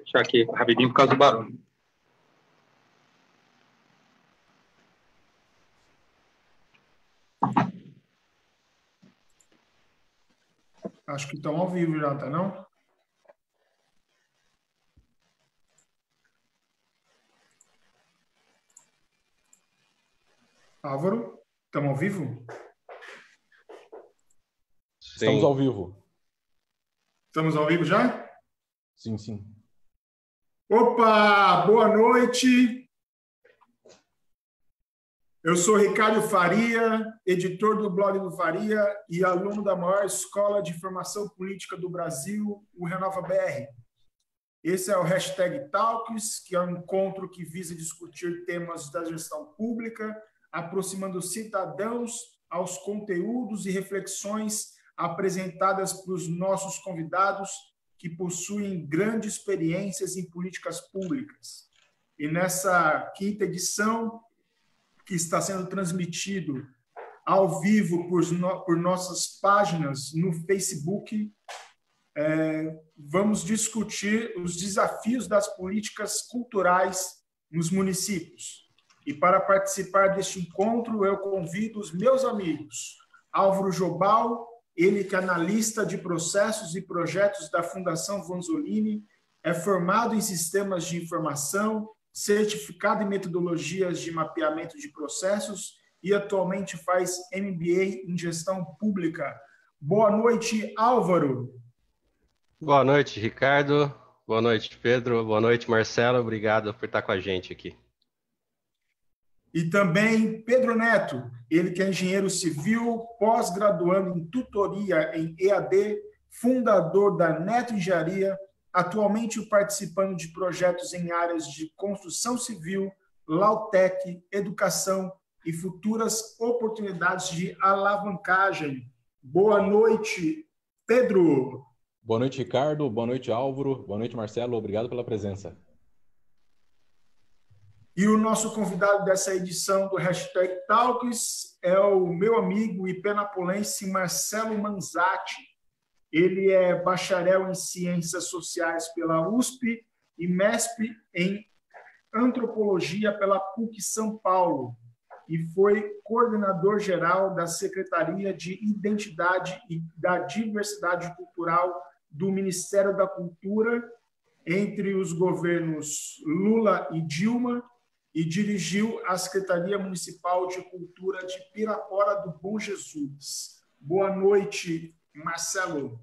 Deixar aqui rapidinho por causa do barulho. Acho que estão ao vivo já, tá não? Álvaro, estamos ao vivo? Estamos ao vivo. Estamos ao vivo já? Sim, sim. Opa, boa noite. Eu sou Ricardo Faria, editor do blog do Faria e aluno da maior escola de formação política do Brasil, o Renova BR. Esse é o hashtag Talks, que é um encontro que visa discutir temas da gestão pública, aproximando os cidadãos aos conteúdos e reflexões apresentadas pelos nossos convidados que possuem grandes experiências em políticas públicas. E nessa quinta edição, que está sendo transmitido ao vivo por nossas páginas no Facebook, vamos discutir os desafios das políticas culturais nos municípios. E para participar deste encontro, eu convido os meus amigos, Álvaro Jobal, ele que é analista de processos e projetos da Fundação Vanzolini, é formado em sistemas de informação, certificado em metodologias de mapeamento de processos e atualmente faz MBA em gestão pública. Boa noite, Álvaro. Boa noite, Ricardo. Boa noite, Pedro. Boa noite, Marcelo. Obrigado por estar com a gente aqui. E também Pedro Neto, ele que é engenheiro civil, pós-graduando em tutoria em EAD, fundador da Neto Engenharia, atualmente participando de projetos em áreas de construção civil, Lautec, educação e futuras oportunidades de alavancagem. Boa noite, Pedro. Boa noite, Ricardo. Boa noite, Álvaro. Boa noite, Marcelo. Obrigado pela presença. E o nosso convidado dessa edição do hashtag Talks é o meu amigo e penapolense Marcelo Manzatti. Ele é bacharel em Ciências Sociais pela USP e mestre em Antropologia pela PUC São Paulo e foi coordenador geral da Secretaria de Identidade e da Diversidade Cultural do Ministério da Cultura entre os governos Lula e Dilma e dirigiu a Secretaria Municipal de Cultura de Pirapora do Bom Jesus. Boa noite, Marcelo.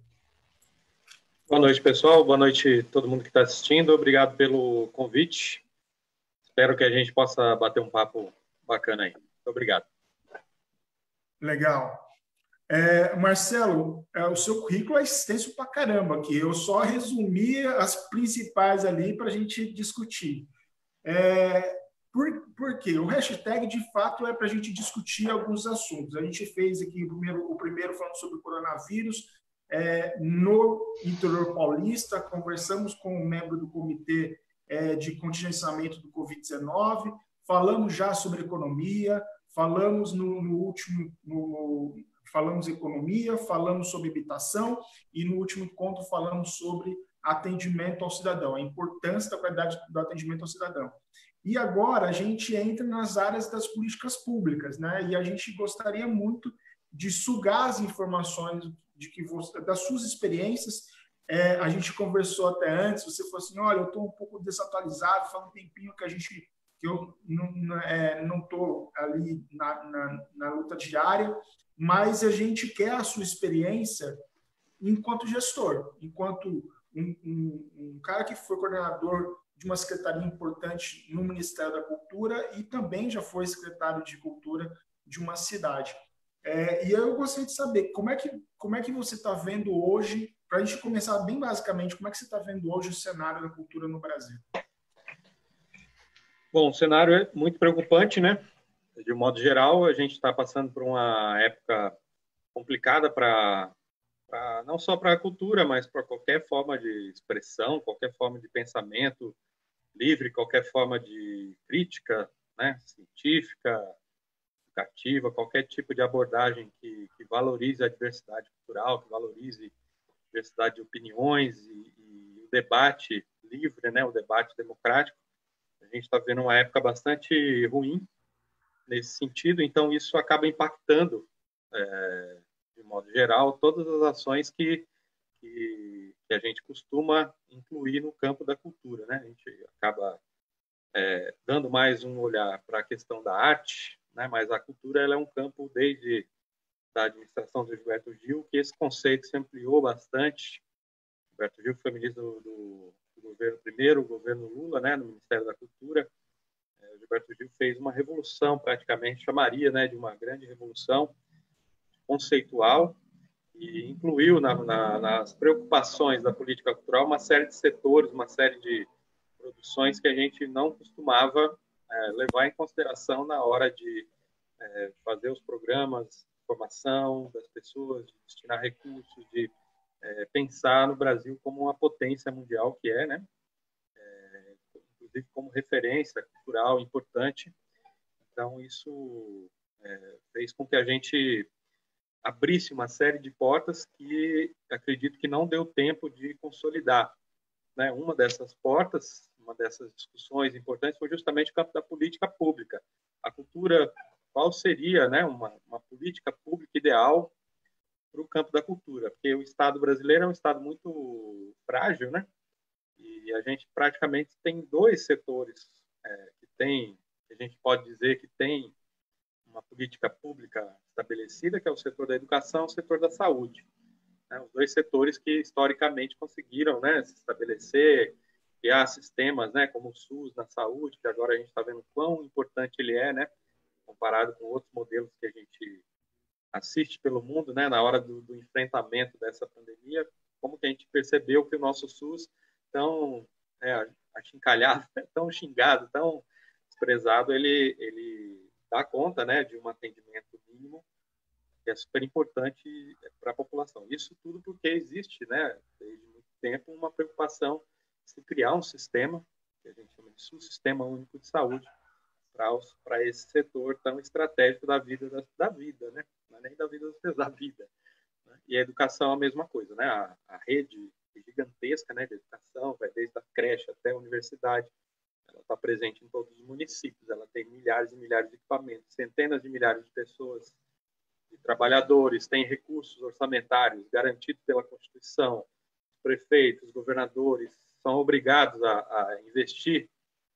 Boa noite, pessoal. Boa noite a todo mundo que está assistindo. Obrigado pelo convite. Espero que a gente possa bater um papo bacana aí. Muito obrigado. Legal. Marcelo, o seu currículo é extenso pra caramba aqui. Eu só resumi as principais ali para a gente discutir. Por quê? O hashtag, de fato, é para a gente discutir alguns assuntos. A gente fez aqui o primeiro falando sobre o coronavírus, no interior paulista, conversamos com um membro do comitê de contingenciamento do Covid-19, falamos já sobre economia, falamos falamos economia, falamos sobre habitação e no último encontro falamos sobre atendimento ao cidadão, a importância da qualidade do atendimento ao cidadão. E agora a gente entra nas áreas das políticas públicas, né? E a gente gostaria muito de sugar as informações das suas experiências. A gente conversou até antes, você falou assim, olha, eu estou um pouco desatualizado, faz um tempinho que eu não estou ali na luta diária, mas a gente quer a sua experiência enquanto gestor, enquanto um cara que foi coordenador de uma secretaria importante no Ministério da Cultura e também já foi secretário de Cultura de uma cidade. E eu gostaria de saber como é que você está vendo hoje, para a gente começar bem basicamente, como é que você está vendo hoje o cenário da cultura no Brasil? Bom, o cenário é muito preocupante, né? De um modo geral, a gente está passando por uma época complicada não só para a cultura, mas para qualquer forma de expressão, qualquer forma de pensamento livre, qualquer forma de crítica, né, científica, educativa, qualquer tipo de abordagem que valorize a diversidade cultural, que valorize a diversidade de opiniões e o debate livre, né, o debate democrático. A gente está vendo uma época bastante ruim nesse sentido, então isso acaba impactando, de modo geral, todas as ações que a gente costuma incluir no campo da cultura, né? A gente acaba dando mais um olhar para a questão da arte, né? Mas a cultura ela é um campo desde da administração do Gilberto Gil, que esse conceito se ampliou bastante. Gilberto Gil foi ministro do governo primeiro, o governo Lula, né? No Ministério da Cultura. Gilberto Gil fez uma revolução, praticamente, chamaria, né, de uma grande revolução conceitual, e incluiu nas preocupações da política cultural uma série de setores, uma série de produções que a gente não costumava levar em consideração na hora de fazer os programas de formação das pessoas, de destinar recursos, de pensar no Brasil como uma potência mundial que é, né? Inclusive como referência cultural importante. Então, isso fez com que a gente abrisse uma série de portas que acredito que não deu tempo de consolidar, né? Uma dessas portas, uma dessas discussões importantes foi justamente o campo da política pública. A cultura, qual seria, né, uma política pública ideal para o campo da cultura? Porque o Estado brasileiro é um Estado muito frágil, né? E a gente praticamente tem dois setores que a gente pode dizer que tem uma política pública estabelecida, que é o setor da educação e o setor da saúde. Né? Os dois setores que, historicamente, conseguiram, né, se estabelecer, criar sistemas, né, como o SUS na saúde, que agora a gente está vendo quão importante ele é, né, comparado com outros modelos que a gente assiste pelo mundo, né, na hora do enfrentamento dessa pandemia, como que a gente percebeu que o nosso SUS tão achincalhado, tão xingado, tão desprezado, ele dá conta, né, de um atendimento mínimo que é super importante para a população. Isso tudo porque existe, né, desde muito tempo, uma preocupação de se criar um sistema, que a gente chama de Sistema Único de Saúde, para esse setor tão estratégico da vida, né? Não é nem da vida das pessoas, da vida. Né? E a educação é a mesma coisa, né? A rede gigantesca, né, de educação, vai desde a creche até a universidade, ela está presente em todos os municípios, ela tem milhares e milhares de equipamentos, centenas de milhares de pessoas, de trabalhadores, tem recursos orçamentários garantidos pela Constituição, os prefeitos, os governadores são obrigados a investir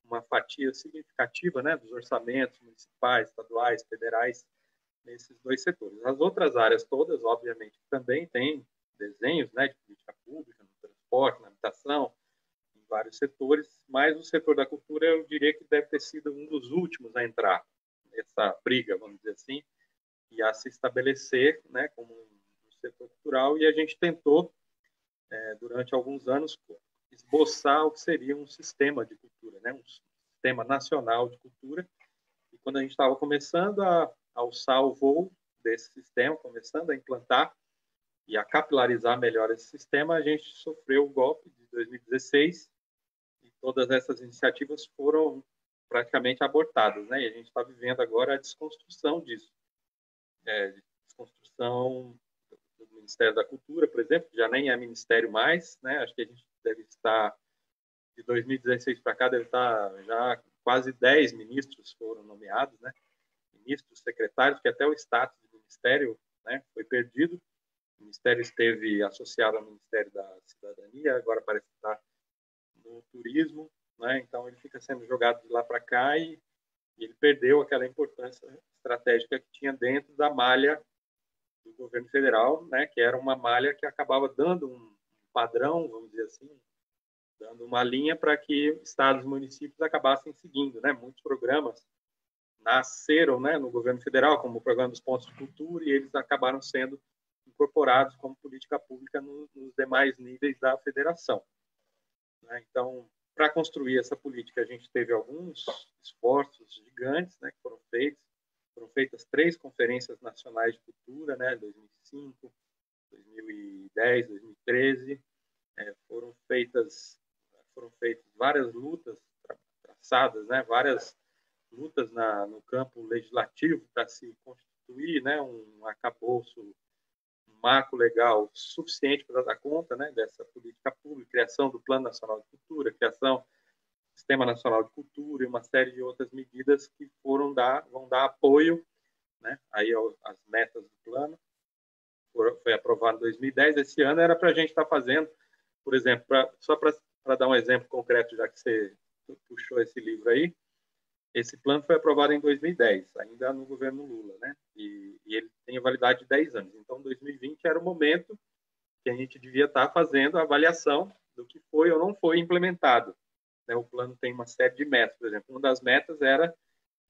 uma fatia significativa, né, dos orçamentos municipais, estaduais, federais, nesses dois setores. As outras áreas todas, obviamente, também têm desenhos, né, de política pública, no transporte, na habitação, em vários setores, mas o setor da cultura, eu diria que deve ter sido um dos últimos a entrar nessa briga, vamos dizer assim, e a se estabelecer, né, como um setor cultural, e a gente tentou, durante alguns anos, esboçar o que seria um sistema de cultura, né, um sistema nacional de cultura. E quando a gente estava começando a alçar o voo desse sistema, começando a implantar e a capilarizar melhor esse sistema, a gente sofreu o golpe de 2016 e todas essas iniciativas foram praticamente abortadas, né? E a gente está vivendo agora a desconstrução disso. Desconstrução do Ministério da Cultura, por exemplo, que já nem é ministério mais, né? Acho que a gente deve estar, de 2016 para cá, deve estar já quase 10 ministros foram nomeados, né? Ministros, secretários, que até o status de ministério, né, foi perdido. O ministério esteve associado ao Ministério da Cidadania, agora parece que está no turismo, né? Então ele fica sendo jogado de lá para cá e ele perdeu aquela importância estratégica que tinha dentro da malha do governo federal, né, que era uma malha que acabava dando um padrão, vamos dizer assim, dando uma linha para que estados e municípios acabassem seguindo, né? Muitos programas nasceram, né, no governo federal, como o Programa dos Pontos de Cultura, e eles acabaram sendo incorporados como política pública nos demais níveis da federação. Né? Então, para construir essa política, a gente teve alguns esforços gigantes, né, que foram feitos. Foram feitas 3 conferências nacionais de cultura, né, 2005, 2010, 2013. Foram feitas várias lutas traçadas, né, várias lutas no campo legislativo para se constituir, né, um arcabouço, um marco legal suficiente para dar conta, né, dessa política pública, criação do Plano Nacional de Cultura, criação do Sistema Nacional de Cultura e uma série de outras medidas que vão dar apoio, né, aí às metas do plano. Foi aprovado em 2010. Esse ano era para a gente estar fazendo, por exemplo, só para dar um exemplo concreto, já que você puxou esse livro aí, esse plano foi aprovado em 2010, ainda no governo Lula, né? E ele tem a validade de 10 anos. Então, 2020 era o momento que a gente devia estar fazendo a avaliação do que foi ou não foi implementado, né? O plano tem uma série de metas, por exemplo. Uma das metas era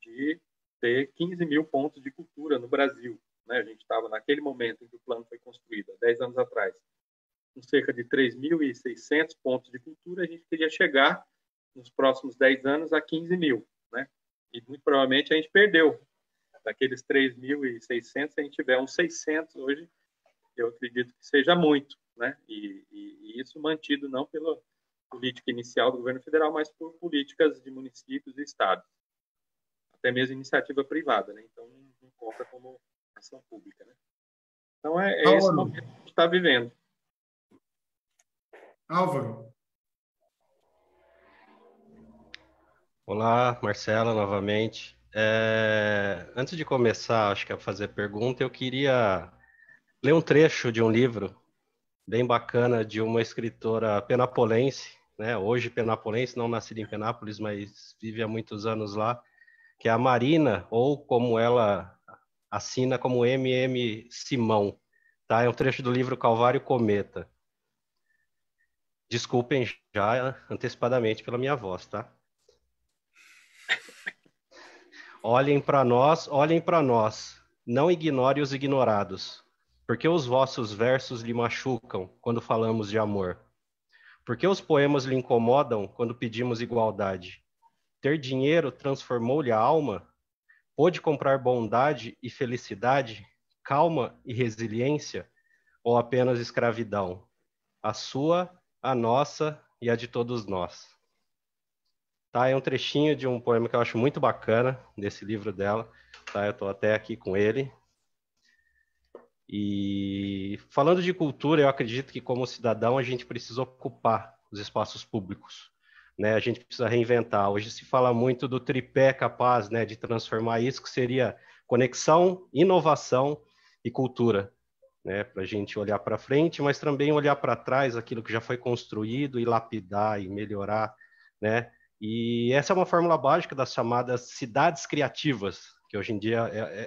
de ter 15 mil pontos de cultura no Brasil, né? A gente estava naquele momento em que o plano foi construído, há 10 anos atrás, com cerca de 3.600 pontos de cultura. A gente queria chegar nos próximos 10 anos a 15 mil, né? E muito provavelmente a gente perdeu. Daqueles 3.600, se a gente tiver uns 600 hoje, eu acredito que seja muito, né? E isso mantido não pela política inicial do governo federal, mas por políticas de municípios e estados. Até mesmo iniciativa privada, né? Então, não conta como ação pública, né? Então, é esse momento que a gente está vivendo. Álvaro. Olá, Marcela, novamente. Antes de começar, acho que a fazer pergunta, eu queria ler um trecho de um livro bem bacana de uma escritora penapolense, né? Hoje penapolense, não nascida em Penápolis, mas vive há muitos anos lá, que é a Marina, ou como ela assina como M.M. Simão, tá? É um trecho do livro Calvário Cometa. Desculpem já antecipadamente pela minha voz, tá? Olhem para nós, não ignore os ignorados, porque os vossos versos lhe machucam quando falamos de amor. Porque os poemas lhe incomodam quando pedimos igualdade. Ter dinheiro transformou-lhe a alma? Pôde comprar bondade e felicidade, calma e resiliência, ou apenas escravidão? A sua, a nossa e a de todos nós. Tá, é um trechinho de um poema que eu acho muito bacana, desse livro dela. Tá, eu estou até aqui com ele. E falando de cultura, eu acredito que como cidadão a gente precisa ocupar os espaços públicos, né? A gente precisa reinventar. Hoje se fala muito do tripé capaz, né, de transformar isso, que seria conexão, inovação e cultura, né? Para a gente olhar para frente, mas também olhar para trás, aquilo que já foi construído e lapidar e melhorar, né? E essa é uma fórmula básica das chamadas cidades criativas, que hoje em dia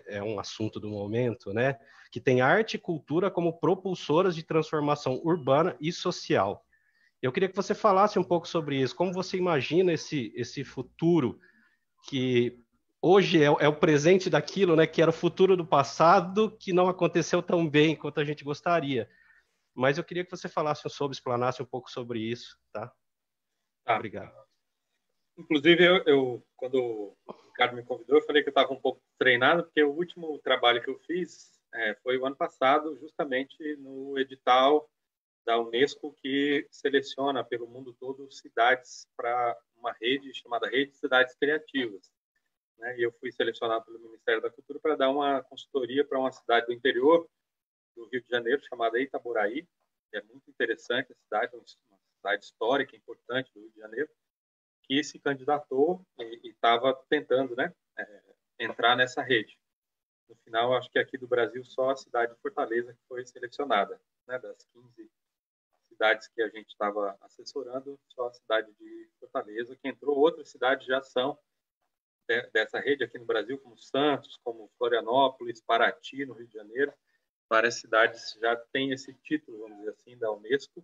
é um assunto do momento, né? Que tem arte e cultura como propulsoras de transformação urbana e social. Eu queria que você falasse um pouco sobre isso. Como você imagina esse futuro que hoje é o presente daquilo, né? Que era o futuro do passado, que não aconteceu tão bem quanto a gente gostaria. Mas eu queria que você falasse sobre, explanasse um pouco sobre isso, tá? Obrigado. Inclusive, quando o Ricardo me convidou, eu falei que eu estava um pouco treinado, porque o último trabalho que eu fiz foi o ano passado, justamente no edital da Unesco, que seleciona pelo mundo todo cidades para uma rede chamada Rede de Cidades Criativas, né? E eu fui selecionado pelo Ministério da Cultura para dar uma consultoria para uma cidade do interior do Rio de Janeiro, chamada Itaboraí, que é muito interessante a cidade, uma cidade histórica importante do Rio de Janeiro, que se candidatou e estava tentando, né, entrar nessa rede. No final, acho que aqui do Brasil, só a cidade de Fortaleza que foi selecionada, né, das 15 cidades que a gente estava assessorando, só a cidade de Fortaleza, que entrou. Outras cidades já são dessa rede aqui no Brasil, como Santos, como Florianópolis, Paraty, no Rio de Janeiro. Várias cidades já têm esse título, vamos dizer assim, da Unesco,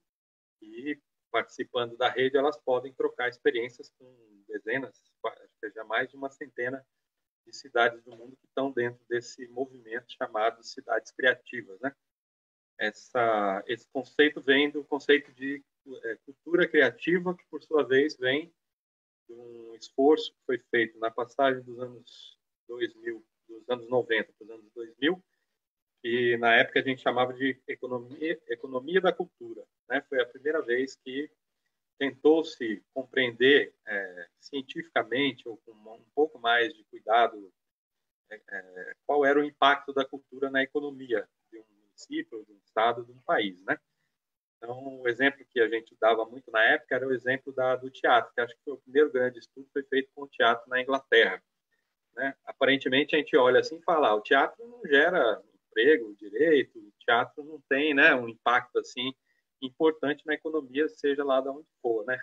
e participando da rede, elas podem trocar experiências com dezenas, seja mais de uma centena de cidades do mundo que estão dentro desse movimento chamado Cidades Criativas, né? Esse conceito vem do conceito de cultura criativa, que por sua vez vem de um esforço que foi feito na passagem dos anos 2000, dos anos 90 para os anos 2000, e na época a gente chamava de economia da cultura, né? Foi a primeira vez que tentou-se compreender cientificamente, ou com um pouco mais de cuidado, qual era o impacto da cultura na economia de um município, de um estado, de um país, né? Então, o exemplo que a gente dava muito na época era o exemplo do teatro, que acho que foi o primeiro grande estudo que foi feito com o teatro na Inglaterra, né? Aparentemente, a gente olha assim e fala, o teatro não gera emprego direito, o teatro não tem, né, um impacto assim importante na economia, seja lá de onde for, né?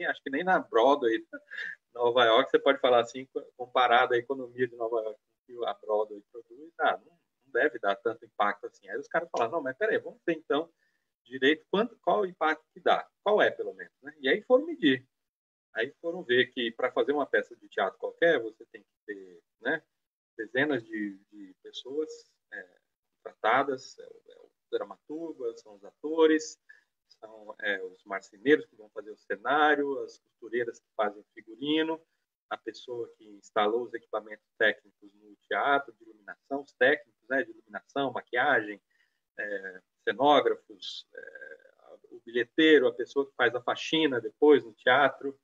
Acho que nem na Broadway, Nova York, você pode falar assim, comparado à economia de Nova York que a Broadway produz, não deve dar tanto impacto assim. Aí os caras falaram, não, mas peraí, vamos ver então direito qual o impacto que dá, qual é pelo menos, né? E aí foram medir. Aí foram ver que para fazer uma peça de teatro qualquer, você tem que ter, né, dezenas de pessoas tratadas, o dramaturgo, são os atores, são os marceneiros que vão fazer o cenário, as costureiras que fazem o figurino, a pessoa que instalou os equipamentos técnicos no teatro, de iluminação, os técnicos, né, de iluminação, maquiagem, cenógrafos, o bilheteiro, a pessoa que faz a faxina depois no teatro.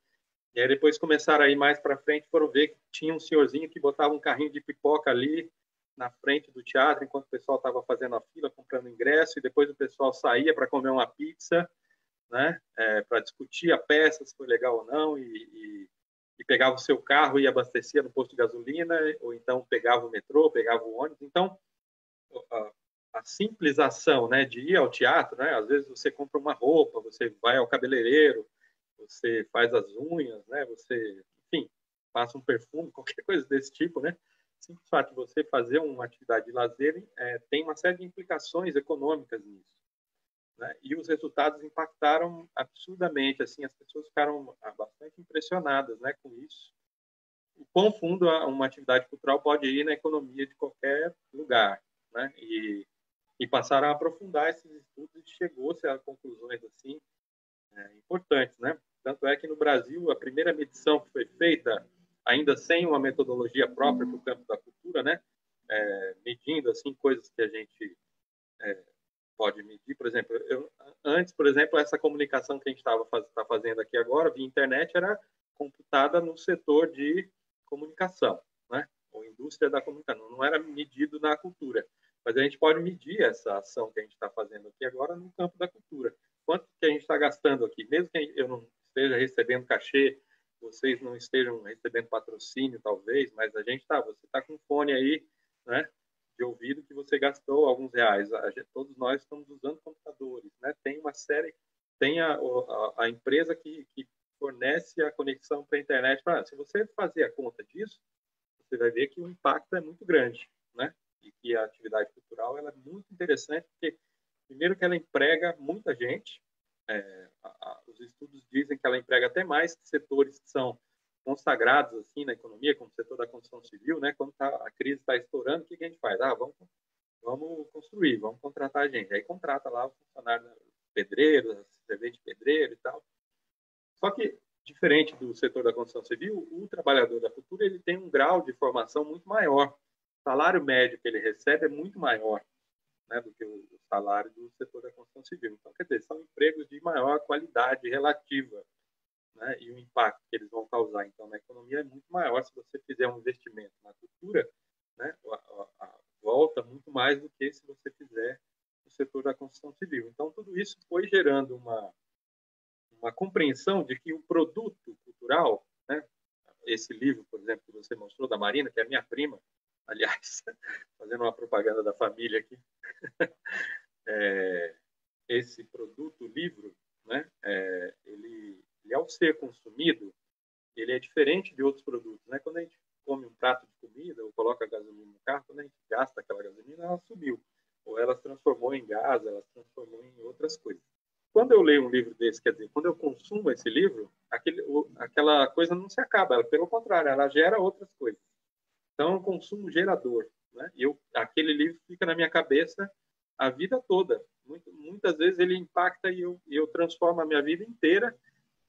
E aí depois começaram a ir mais para frente, foram ver que tinha um senhorzinho que botava um carrinho de pipoca ali na frente do teatro, enquanto o pessoal estava fazendo a fila, comprando ingresso, e depois o pessoal saía para comer uma pizza, né, para discutir a peça, se foi legal ou não, e pegava o seu carro e abastecia no posto de gasolina, ou então pegava o metrô, pegava o ônibus. Então, a simples ação, né, de ir ao teatro, né, às vezes você compra uma roupa, você vai ao cabeleireiro, você faz as unhas, né, você, enfim, passa um perfume, qualquer coisa desse tipo, né? Simples fato de você fazer uma atividade de lazer tem uma série de implicações econômicas nisso, né? E os resultados impactaram absurdamente, assim, as pessoas ficaram bastante impressionadas, né, com isso. O quão fundo uma atividade cultural pode ir na economia de qualquer lugar, né? E passaram a aprofundar esses estudos e chegou-se a conclusões assim importantes, né? Tanto é que no Brasil a primeira medição que foi feita, ainda sem uma metodologia própria para o campo da cultura, né? Medindo assim coisas que a gente pode medir, por exemplo, antes, por exemplo, essa comunicação que a gente está fazendo aqui agora via internet era computada no setor de comunicação, né? Ou indústria da comunicação, não era medido na cultura. Mas a gente pode medir essa ação que a gente está fazendo aqui agora no campo da cultura. Quanto que a gente está gastando aqui? Mesmo que eu não esteja recebendo cachê, vocês não estejam recebendo patrocínio, talvez, mas a gente está. Você está com um fone aí, né, de ouvido que você gastou alguns reais. Todos nós estamos usando computadores, né? Tem uma série, tem a empresa que fornece a conexão para a internet. Se você fazer a conta disso, você vai ver que o impacto é muito grande, né? E que a atividade cultural ela é muito interessante, porque, primeiro, que ela emprega muita gente. Os estudos dizem que ela emprega até mais setores que são consagrados assim na economia, como o setor da construção civil, né? Quando a crise está estourando, o que a gente faz? Vamos construir, vamos contratar gente. Aí contrata lá o funcionário pedreiro, servente de pedreiro e tal. Só que, diferente do setor da construção civil, o trabalhador da cultura ele tem um grau de formação muito maior. O salário médio que ele recebe é muito maior, né, do que o salário do setor da construção civil. Então, quer dizer, são empregos de maior qualidade relativa, né, e o impacto que eles vão causar então na economia é muito maior se você fizer um investimento na cultura, né, a volta muito mais do que se você fizer no setor da construção civil. Então, tudo isso foi gerando uma compreensão de que o produto cultural, né, esse livro, por exemplo, que você mostrou da Marina, que é a minha prima, aliás, fazendo uma propaganda da família aqui, esse produto, livro, né, ele ao ser consumido, ele é diferente de outros produtos, né? Quando a gente come um prato de comida ou coloca gasolina no carro, quando a gente gasta aquela gasolina, ela subiu, ou ela se transformou em gás, ela se transformou em outras coisas. Quando eu leio um livro desse, quer dizer, quando eu consumo esse livro, aquela coisa não se acaba, pelo contrário, ela gera outras coisas. Então, é um consumo gerador, né? Aquele livro fica na minha cabeça a vida toda. Muitas vezes ele impacta e eu transformo a minha vida inteira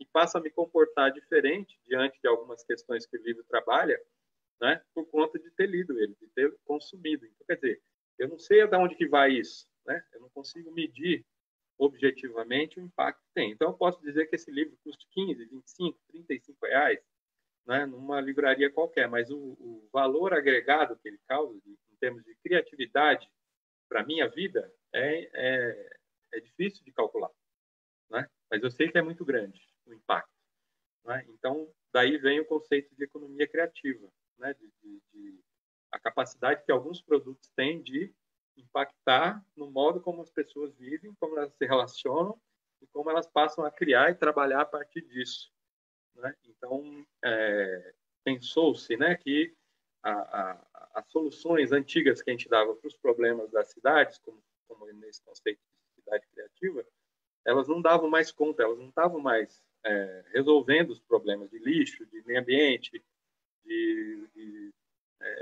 e passo a me comportar diferente diante de algumas questões que o livro trabalha, né? Por conta de ter lido ele, de ter consumido. Então, quer dizer, eu não sei até onde que vai isso, né? Eu não consigo medir objetivamente o impacto que tem. Então, eu posso dizer que esse livro custa 15, 25, 35 reais, né, numa livraria qualquer, mas o valor agregado que ele causa, em termos de criatividade, para a minha vida, é difícil de calcular, né? Mas eu sei que é muito grande o impacto, né? Então, daí vem o conceito de economia criativa, né? A capacidade que alguns produtos têm de impactar no modo como as pessoas vivem, como elas se relacionam e como elas passam a criar e trabalhar a partir disso, né? Então, pensou-se, né, que as soluções antigas que a gente dava para os problemas das cidades, como nesse conceito de cidade criativa, elas não davam mais conta, elas não estavam mais resolvendo os problemas de lixo, de meio ambiente, de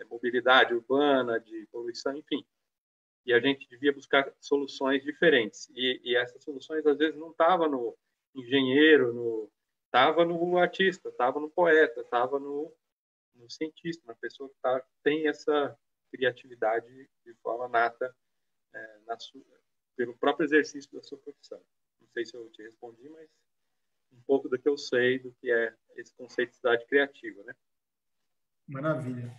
mobilidade urbana, de poluição, enfim. E a gente devia buscar soluções diferentes. E essas soluções, às vezes, não estavam no engenheiro, estava no artista, estava no poeta, estava no cientista, na pessoa que tem essa criatividade de forma nata pelo próprio exercício da sua profissão. Não sei se eu te respondi, mas um pouco do que eu sei do que é esse conceito de cidade criativa, né? Maravilha.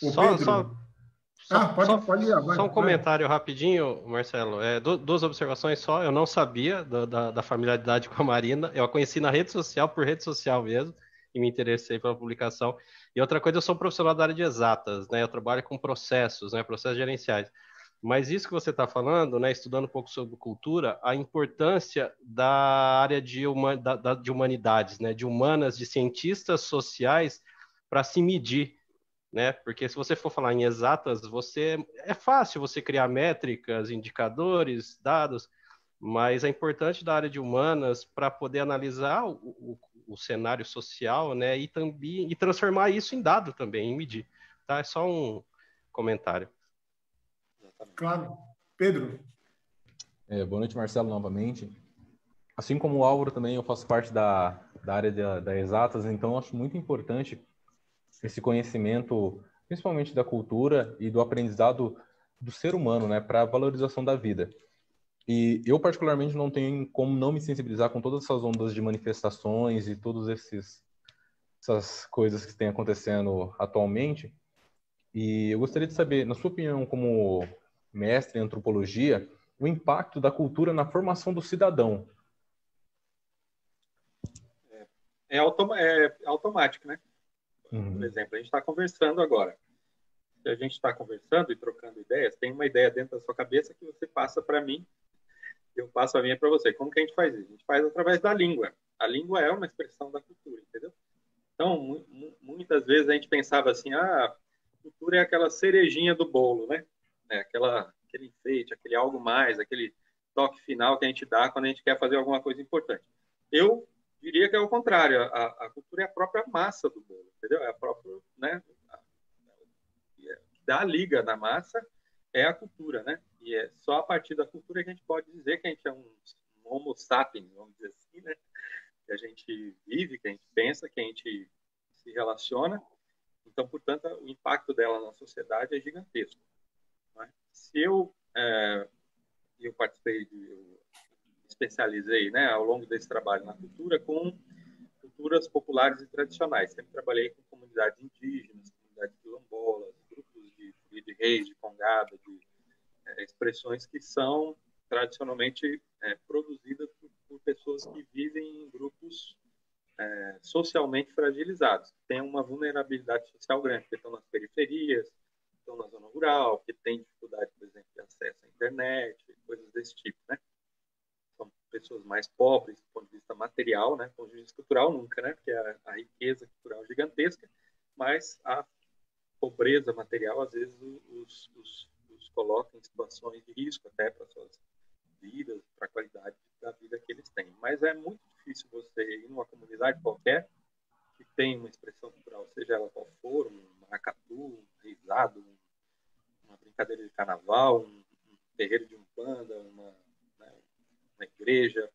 Ô, Só, Pedro... pode ir, vai, só um comentário rapidinho, Marcelo. Duas observações só. Eu não sabia da familiaridade com a Marina. Eu a conheci na rede social, por rede social mesmo, e me interessei pela publicação. E outra coisa, eu sou profissional da área de exatas, né? Eu trabalho com processos, né? Processos gerenciais. Mas isso que você está falando, né? Estudando um pouco sobre cultura, a importância da área de humanidades, né? De humanas, de cientistas sociais, para se medir, né? Porque se você for falar em exatas, é fácil você criar métricas, indicadores, dados, mas é importante da área de humanas para poder analisar o cenário social, né? E transformar isso em dado também, em medir, tá? É só um comentário. Claro. Pedro. Boa noite, Marcelo, novamente. Assim como o Álvaro também, eu faço parte da área da exatas, então eu acho muito importante esse conhecimento, principalmente da cultura e do aprendizado do ser humano, né, para a valorização da vida. E eu, particularmente, não tenho como não me sensibilizar com todas essas ondas de manifestações e todas essas coisas que estão acontecendo atualmente. E eu gostaria de saber, na sua opinião, como mestre em antropologia, o impacto da cultura na formação do cidadão. É automático, né? Por exemplo, a gente está conversando agora. Se a gente está conversando e trocando ideias, tem uma ideia dentro da sua cabeça que você passa para mim, eu passo a minha para você. Como que a gente faz isso? A gente faz através da língua. A língua é uma expressão da cultura, entendeu? Então, muitas vezes a gente pensava assim, a cultura é aquela cerejinha do bolo, né? Aquele enfeite, aquele algo mais, aquele toque final que a gente dá quando a gente quer fazer alguma coisa importante. Eu diria que é o contrário. A cultura é a própria massa do bolo, entendeu? É a própria, né? Da liga na massa é a cultura, né? E é só a partir da cultura que a gente pode dizer que a gente é um homo sapiens, vamos dizer assim, né? Que a gente vive, que a gente pensa, que a gente se relaciona. Então, portanto, o impacto dela na sociedade é gigantesco, né? Se eu participei, eu especializei, né, ao longo desse trabalho na cultura com culturas populares e tradicionais. Sempre trabalhei com comunidades indígenas, comunidades quilombolas, grupos de reis, de congada, de expressões que são tradicionalmente produzidas por pessoas que vivem em grupos socialmente fragilizados, que têm uma vulnerabilidade social grande, que estão nas periferias, estão na zona rural, que têm dificuldade, por exemplo, de acesso à internet, coisas desse tipo, né? São pessoas mais pobres do ponto de vista material, né? Do ponto de vista cultural nunca, né? Porque a riqueza cultural é gigantesca, mas a pobreza material às vezes os coloca em situações de risco até para suas vidas, para a qualidade da vida que eles têm. Mas é muito difícil você ir numa comunidade qualquer que tem uma expressão cultural, seja ela qual for, um maracatu, um reisado, uma brincadeira de carnaval, um terreiro de umbanda, uma igreja,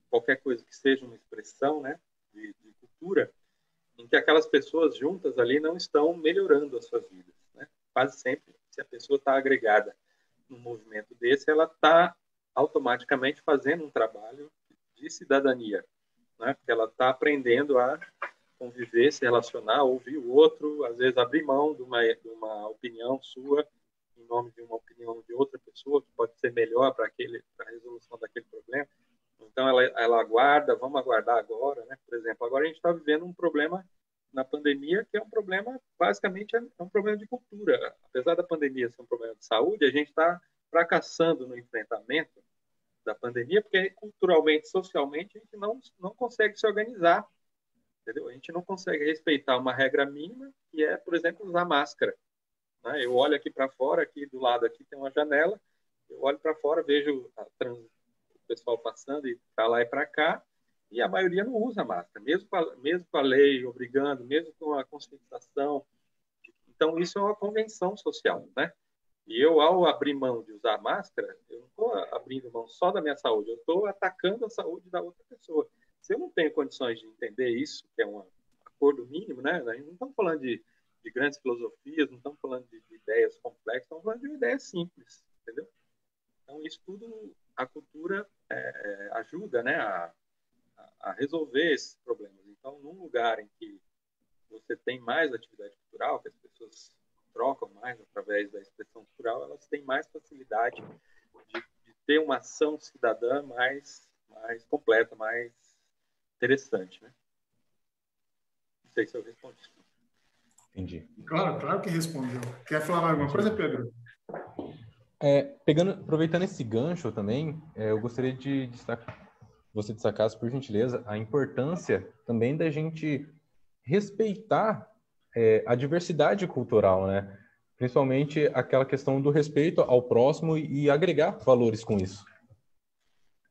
qualquer coisa que seja uma expressão, né, de cultura, em que aquelas pessoas juntas ali não estão melhorando as suas vidas, né? Quase sempre, se a pessoa está agregada num movimento desse, ela está automaticamente fazendo um trabalho de cidadania, né? Porque ela está aprendendo a conviver, se relacionar, ouvir o outro, às vezes abrir mão de uma opinião sua em nome de uma opinião de outra pessoa, que pode ser melhor para a resolução daquele problema. Então, ela aguarda, vamos aguardar agora, né? Por exemplo, agora a gente está vivendo um problema na pandemia, que é um problema, basicamente, é um problema de cultura. Apesar da pandemia ser um problema de saúde, a gente está fracassando no enfrentamento da pandemia, porque culturalmente, socialmente, a gente não consegue se organizar, entendeu? A gente não consegue respeitar uma regra mínima, que é, por exemplo, usar máscara, né? Eu olho aqui para fora, aqui do lado aqui tem uma janela, eu olho para fora, vejo o pessoal passando e para lá e para cá, e a maioria não usa máscara, mesmo com a lei obrigando, mesmo com a conscientização. Então, isso é uma convenção social, né? E eu, ao abrir mão de usar máscara, eu não estou abrindo mão só da minha saúde, eu estou atacando a saúde da outra pessoa. Se eu não tenho condições de entender isso, que é um acordo mínimo, né? A gente não estamos falando de grandes filosofias, não estamos falando de ideias complexas, estamos falando de uma ideia simples, entendeu? Então, isso tudo, a cultura ajuda, né, a resolver esses problemas. Então, num lugar em que você tem mais atividade cultural, que as pessoas trocam mais através da expressão cultural, elas têm mais facilidade de ter uma ação cidadã mais completa, mais interessante, né? Não sei se eu respondi. Entendi. Claro que respondeu. Quer falar alguma coisa, Pedro? Aproveitando esse gancho também, eu gostaria de destacar, você destacasse, por gentileza, a importância também da gente respeitar a diversidade cultural, né? Principalmente aquela questão do respeito ao próximo e agregar valores com isso.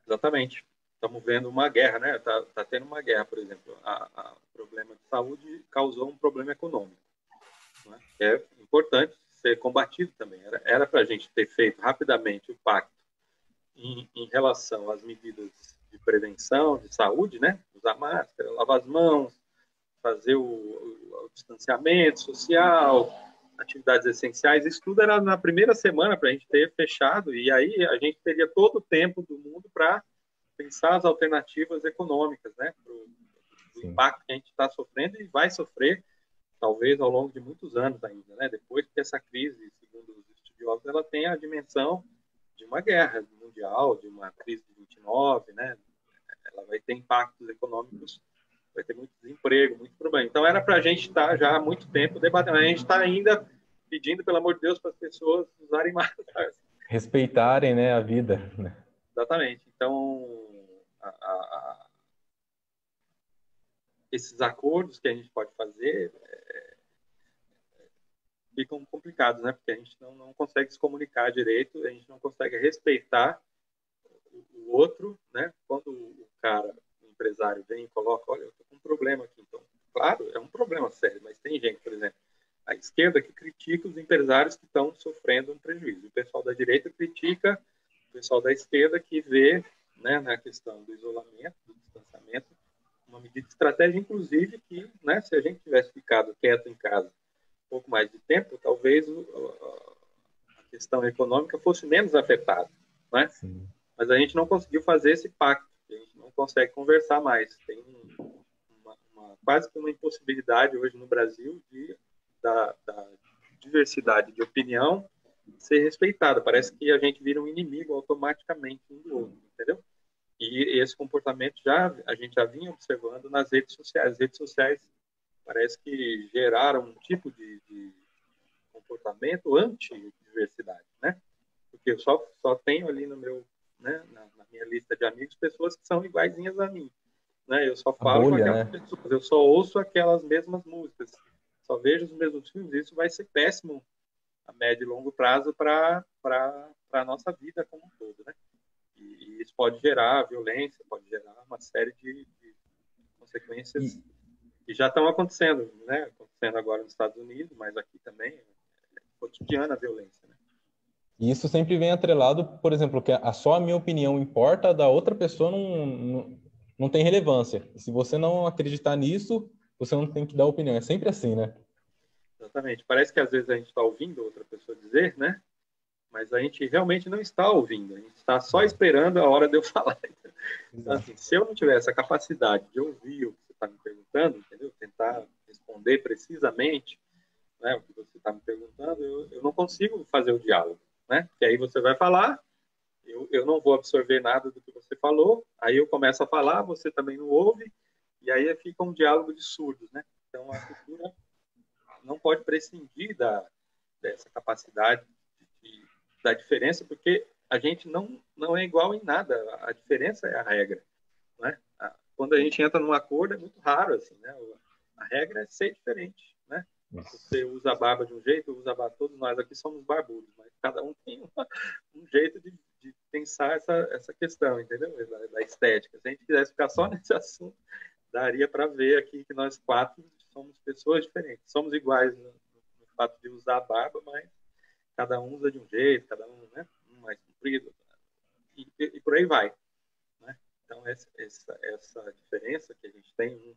Exatamente. Estamos vendo uma guerra, né? Tá tendo uma guerra, por exemplo. O problema de saúde causou um problema econômico, né? Que é importante ser combatido também. Era para a gente ter feito rapidamente o pacto em relação às medidas de prevenção, de saúde, né? Usar máscara, lavar as mãos, fazer o distanciamento social, atividades essenciais. Isso tudo era na primeira semana para a gente ter fechado, e aí a gente teria todo o tempo do mundo para pensar as alternativas econômicas, né? Pro impacto que a gente está sofrendo e vai sofrer, talvez, ao longo de muitos anos ainda, né? Depois que essa crise, segundo os estudiosos, ela tem a dimensão de uma guerra mundial, de uma crise de 29, né? Ela vai ter impactos econômicos, vai ter muito desemprego, muito problema. Então, era para a gente estar já há muito tempo debatendo. A gente está ainda pedindo, pelo amor de Deus, para as pessoas usarem máscara. Respeitarem, né, a vida. Exatamente. Então, esses acordos que a gente pode fazer ficam complicados, né? Porque a gente não consegue se comunicar direito, a gente não consegue respeitar o outro, né? Quando o cara, o empresário, vem e coloca, olha, eu estou com um problema aqui. Então, claro, é um problema sério, mas tem gente, por exemplo, a esquerda que critica os empresários que estão sofrendo um prejuízo. O pessoal da direita critica o pessoal da esquerda que vê, né, na questão do isolamento, do distanciamento, uma medida de estratégia, inclusive, que, né, se a gente tivesse ficado quieto em casa um pouco mais de tempo, talvez a questão econômica fosse menos afetada, né? Sim. Mas a gente não conseguiu fazer esse pacto, a gente não consegue conversar mais. Tem quase que uma impossibilidade hoje no Brasil da diversidade de opinião ser respeitada. Parece que a gente vira um inimigo automaticamente um do outro, entendeu? E esse comportamento a gente já vinha observando nas redes sociais. As redes sociais parece que geraram um tipo de comportamento anti-diversidade, né? Porque eu só tenho ali no meu, né, na minha lista de amigos pessoas que são iguaizinhas a mim, né? Eu só falo com aquelas pessoas, eu só ouço aquelas mesmas músicas, só vejo os mesmos filmes. Isso vai ser péssimo a médio e longo prazo para a nossa vida como um todo, né? E isso pode gerar violência, pode gerar uma série de consequências que já estão acontecendo, né? Acontecendo agora nos Estados Unidos, mas aqui também é cotidiana a violência, né? E isso sempre vem atrelado, por exemplo, que só a minha opinião importa, a da outra pessoa não tem relevância. E se você não acreditar nisso, você não tem que dar opinião. É sempre assim, né? Exatamente. Parece que às vezes a gente está ouvindo outra pessoa dizer, né? Mas a gente realmente não está ouvindo. A gente está só esperando a hora de eu falar. Então, assim, se eu não tiver essa capacidade de ouvir o que você está me perguntando, entendeu? Tentar responder precisamente, né, o que você está me perguntando, eu não consigo fazer o diálogo, né? Porque aí você vai falar, eu não vou absorver nada do que você falou, aí eu começo a falar, você também não ouve, e aí fica um diálogo de surdos, né? Então, a cultura não pode prescindir dessa capacidade da diferença, porque a gente não é igual em nada, a diferença é a regra, né? Quando a gente entra num acordo, é muito raro, assim, né? A regra é ser diferente, né? Você usa a barba de um jeito, eu uso a barba, todos nós aqui somos barbudos, mas cada um tem um jeito de pensar essa questão, entendeu? Da estética. Se a gente quisesse ficar só nesse assunto, daria para ver aqui que nós 4 somos pessoas diferentes. Somos iguais no fato de usar a barba, mas cada um usa de um jeito, cada um, né? Um mais comprido, e por aí vai, né? Então, essa diferença que a gente tem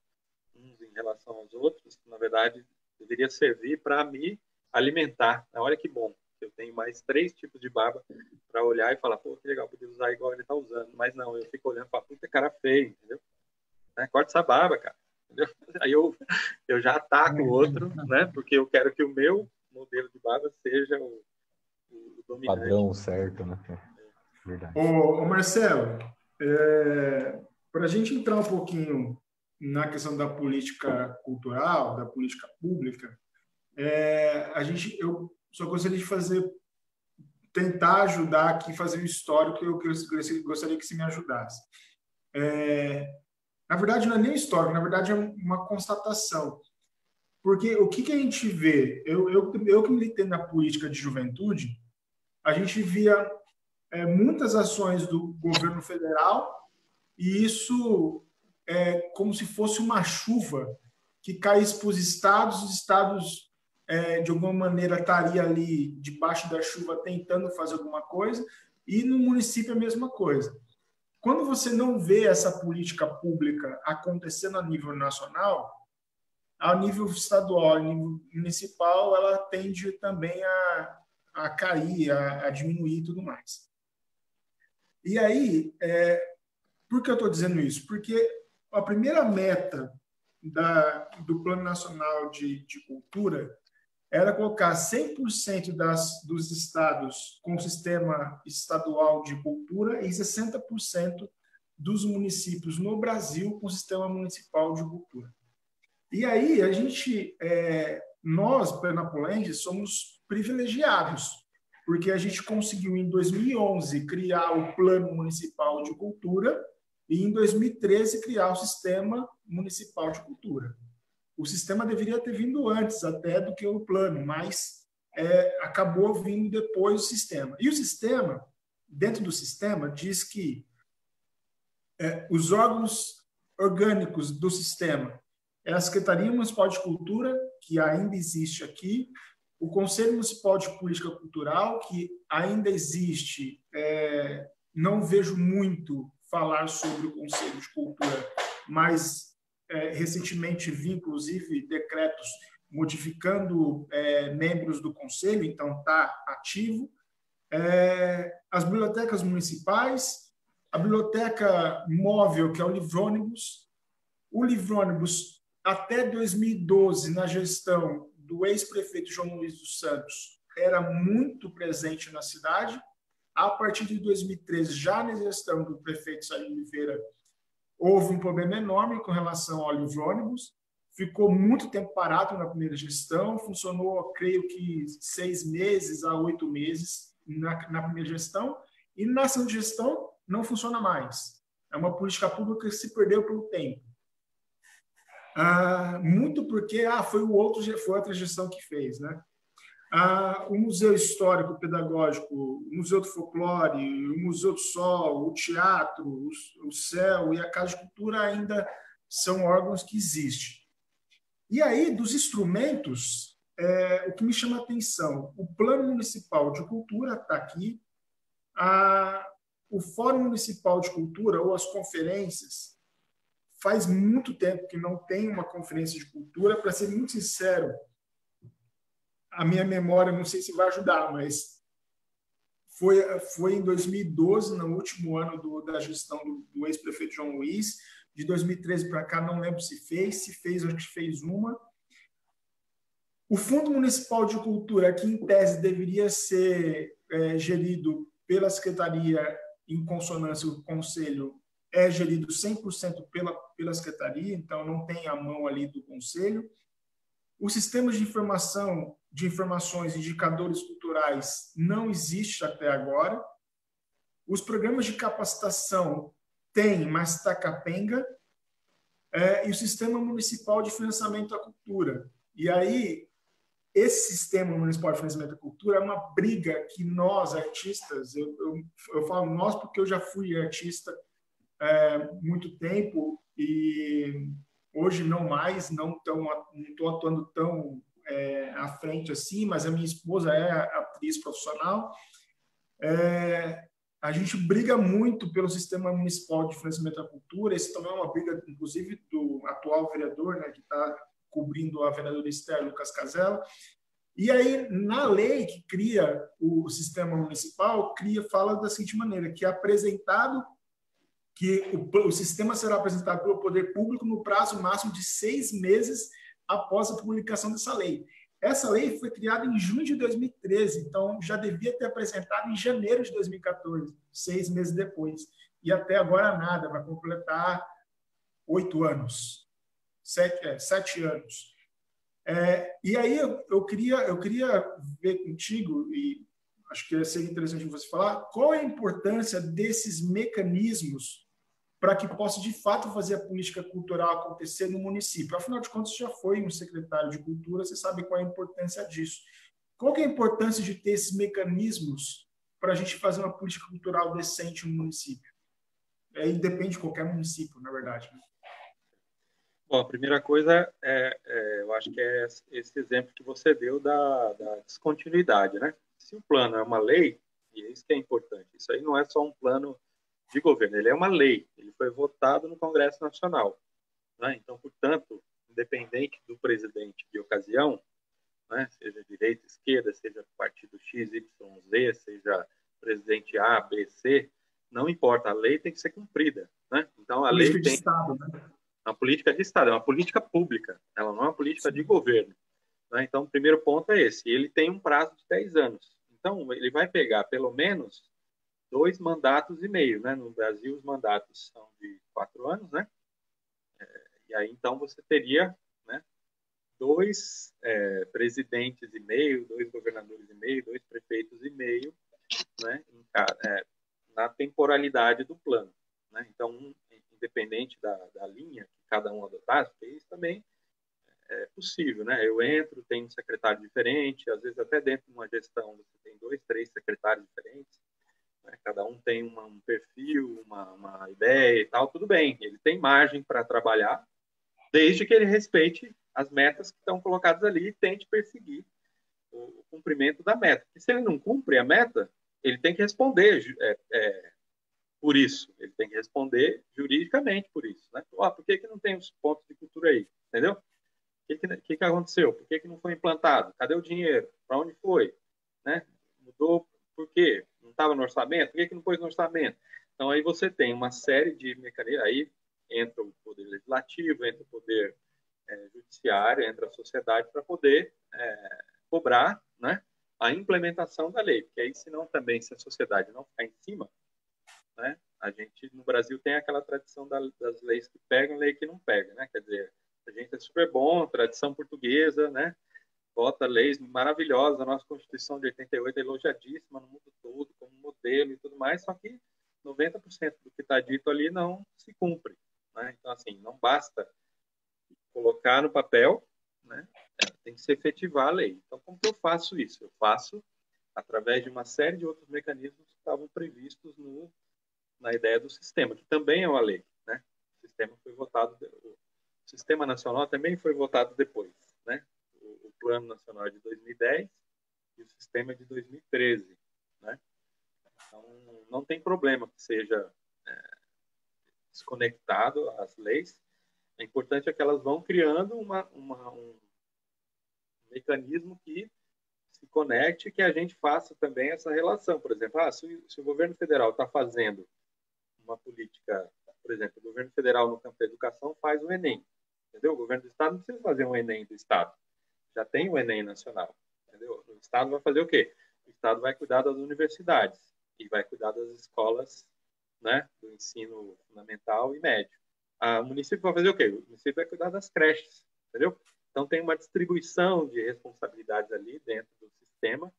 uns em relação aos outros, na verdade, deveria servir para me alimentar. Olha que bom, eu tenho mais 3 tipos de barba para olhar e falar, pô, que legal, podia usar igual ele está usando. Mas não, eu fico olhando e falo, puta, cara feio, entendeu? Corta essa barba, cara. Entendeu? Aí eu já ataco o outro, né? Porque eu quero que o meu modelo de barba seja o dominante. Padrão certo, né? Verdade. Ô Marcelo, para a gente entrar um pouquinho na questão da política cultural, da política pública, eu só gostaria de tentar ajudar aqui, fazer um histórico que eu gostaria que você me ajudasse. Na verdade, não é nem histórico, na verdade é uma constatação. Porque o que a gente vê? Eu que militei na política de juventude, a gente via muitas ações do governo federal, e isso é como se fosse uma chuva que caísse para os estados, de alguma maneira, estaria ali debaixo da chuva tentando fazer alguma coisa, e no município a mesma coisa. Quando você não vê essa política pública acontecendo a nível nacional, a nível estadual, a nível municipal, ela tende também a cair, a diminuir e tudo mais. E aí, por que eu estou dizendo isso? Porque a primeira meta do Plano Nacional de Cultura era colocar 100% dos estados com sistema estadual de cultura e 60% dos municípios no Brasil com sistema municipal de cultura. E aí, nós, pernapolenses, somos privilegiados, porque a gente conseguiu, em 2011, criar o Plano Municipal de Cultura e, em 2013, criar o Sistema Municipal de Cultura. O sistema deveria ter vindo antes até do que o plano, mas acabou vindo depois do sistema. E o sistema, dentro do sistema, diz que os órgãos orgânicos do sistema é a Secretaria Municipal de Cultura, que ainda existe aqui, o Conselho Municipal de Política Cultural, que ainda existe, não vejo muito falar sobre o Conselho de Cultura, mas recentemente vi, inclusive, decretos modificando membros do Conselho, então está ativo. As bibliotecas municipais, a biblioteca móvel, que é o Livrônibus. O Livrônibus, até 2012, na gestão do ex-prefeito João Luiz dos Santos, era muito presente na cidade. A partir de 2013, já na gestão do prefeito Sérgio Oliveira, houve um problema enorme com relação ao Livrônibus. Ficou muito tempo parado na primeira gestão, funcionou, creio que, 6 meses a 8 meses na primeira gestão, e na segunda gestão não funciona mais. É uma política pública que se perdeu pelo tempo. Muito porque foi outra gestão que fez, né? O Museu Histórico Pedagógico, o Museu do Folclore, o Museu do Sol, o Teatro, o CEL e a Casa de Cultura ainda são órgãos que existem. E aí, dos instrumentos, o que me chama a atenção, o Plano Municipal de Cultura está aqui, o Fórum Municipal de Cultura, ou as conferências, faz muito tempo que não tem uma conferência de cultura. Para ser muito sincero, a minha memória, não sei se vai ajudar, mas foi em 2012, no último ano da gestão do ex-prefeito João Luiz. De 2013 para cá, não lembro se fez, acho que fez uma. O Fundo Municipal de Cultura, que em tese deveria ser gerido pela Secretaria em consonância com o Conselho, é gerido 100% pela Secretaria, então não tem a mão ali do Conselho. Os sistemas de informação, de informações, indicadores culturais, não existe até agora. Os programas de capacitação tem, mas está capenga. E o Sistema Municipal de Financiamento à Cultura. E aí, esse Sistema Municipal de Financiamento à Cultura é uma briga que nós, artistas, eu falo nós porque eu já fui artista muito tempo e hoje não mais, não estou atuando tão à frente assim, mas a minha esposa é atriz profissional. A gente briga muito pelo Sistema Municipal de Financiamento à Cultura. Esse também é uma briga, inclusive, do atual vereador, né, que está cobrindo a vereadora Esther Lucas Casella. E aí, na lei que cria o Sistema Municipal, fala da seguinte maneira, que é apresentado que o sistema será apresentado pelo poder público no prazo máximo de 6 meses após a publicação dessa lei. Essa lei foi criada em junho de 2013, então já devia ter apresentado em janeiro de 2014, 6 meses depois. E até agora nada, vai completar 8 anos, 7 anos. E aí eu queria ver contigo, e acho que seria interessante você falar, qual é a importância desses mecanismos para que possa, de fato, fazer a política cultural acontecer no município. Afinal de contas, você já foi um secretário de cultura, você sabe qual é a importância disso. Qual que é a importância de ter esses mecanismos para a gente fazer uma política cultural decente no município? E depende de qualquer município, na verdade. Né? Bom, a primeira coisa eu acho que é esse exemplo que você deu da descontinuidade, né? Se o plano é uma lei, e é isso que é importante, isso aí não é só um plano de governo, ele é uma lei, ele foi votado no Congresso Nacional, né? Então, portanto, independente do presidente de ocasião, né, seja direita, esquerda, seja partido X, Y, Z, seja presidente A, B, C, não importa, a lei tem que ser cumprida, né? Então, a lei tem Estado, né? uma política de Estado, é uma política pública, ela não é uma política de governo, né? Então, o primeiro ponto é esse, ele tem um prazo de 10 anos, então ele vai pegar pelo menos 2 mandatos e meio, né? No Brasil, os mandatos são de 4 anos, né? E aí, então, você teria, né, 2 presidentes e meio, 2 governadores e meio, 2 prefeitos e meio, né, na temporalidade do plano, né? Então, independente da linha que cada um adotasse, porque isso também é possível, né? Eu entro, tenho um secretário diferente, às vezes até dentro de uma gestão você tem 2, 3 secretários diferentes, né? Cada um tem um perfil, uma ideia e tal, tudo bem, ele tem margem para trabalhar, desde que ele respeite as metas que estão colocadas ali e tente perseguir o cumprimento da meta. E se ele não cumpre a meta, ele tem que responder por isso, ele tem que responder juridicamente por isso, né? Por que não tem os pontos de cultura aí? Entendeu? O que aconteceu? Por que não foi implantado? Cadê o dinheiro? Para onde foi? Né? Mudou por quê? Não estava no orçamento? Por que não pôs no orçamento? Então, aí você tem uma série de mecanismos. Aí entra o poder legislativo, entra o poder judiciário, entra a sociedade para poder cobrar, né, a implementação da lei. Porque aí, senão também, se a sociedade não ficar em cima, né, a gente, no Brasil, tem aquela tradição das leis que pegam e lei que não pega, né? Quer dizer, a gente é super bom, tradição portuguesa, né? Vota leis maravilhosas, a nossa Constituição de 88 é elogiadíssima no mundo todo, como modelo e tudo mais, só que 90% do que está dito ali não se cumpre, né? Então, assim, não basta colocar no papel, né? Tem que se efetivar a lei. Então, como que eu faço isso? Eu faço através de uma série de outros mecanismos que estavam previstos na ideia do sistema, que também é uma lei, né? O sistema foi votado, o Sistema Nacional também foi votado depois, né? O Plano Nacional é de 2010 e o sistema é de 2013, né? Então, não tem problema que seja desconectado às leis. O importante é que elas vão criando um mecanismo que se conecte, que a gente faça também essa relação. Por exemplo, se o governo federal está fazendo uma política, por exemplo, o governo federal no campo da educação faz o Enem, entendeu? O governo do estado não precisa fazer um Enem do estado. já tem o Enem nacional, entendeu? O Estado vai fazer o quê? O Estado vai cuidar das universidades e vai cuidar das escolas, né, do ensino fundamental e médio. O município vai fazer o quê? O município vai cuidar das creches, entendeu? Então, tem uma distribuição de responsabilidades ali dentro do sistema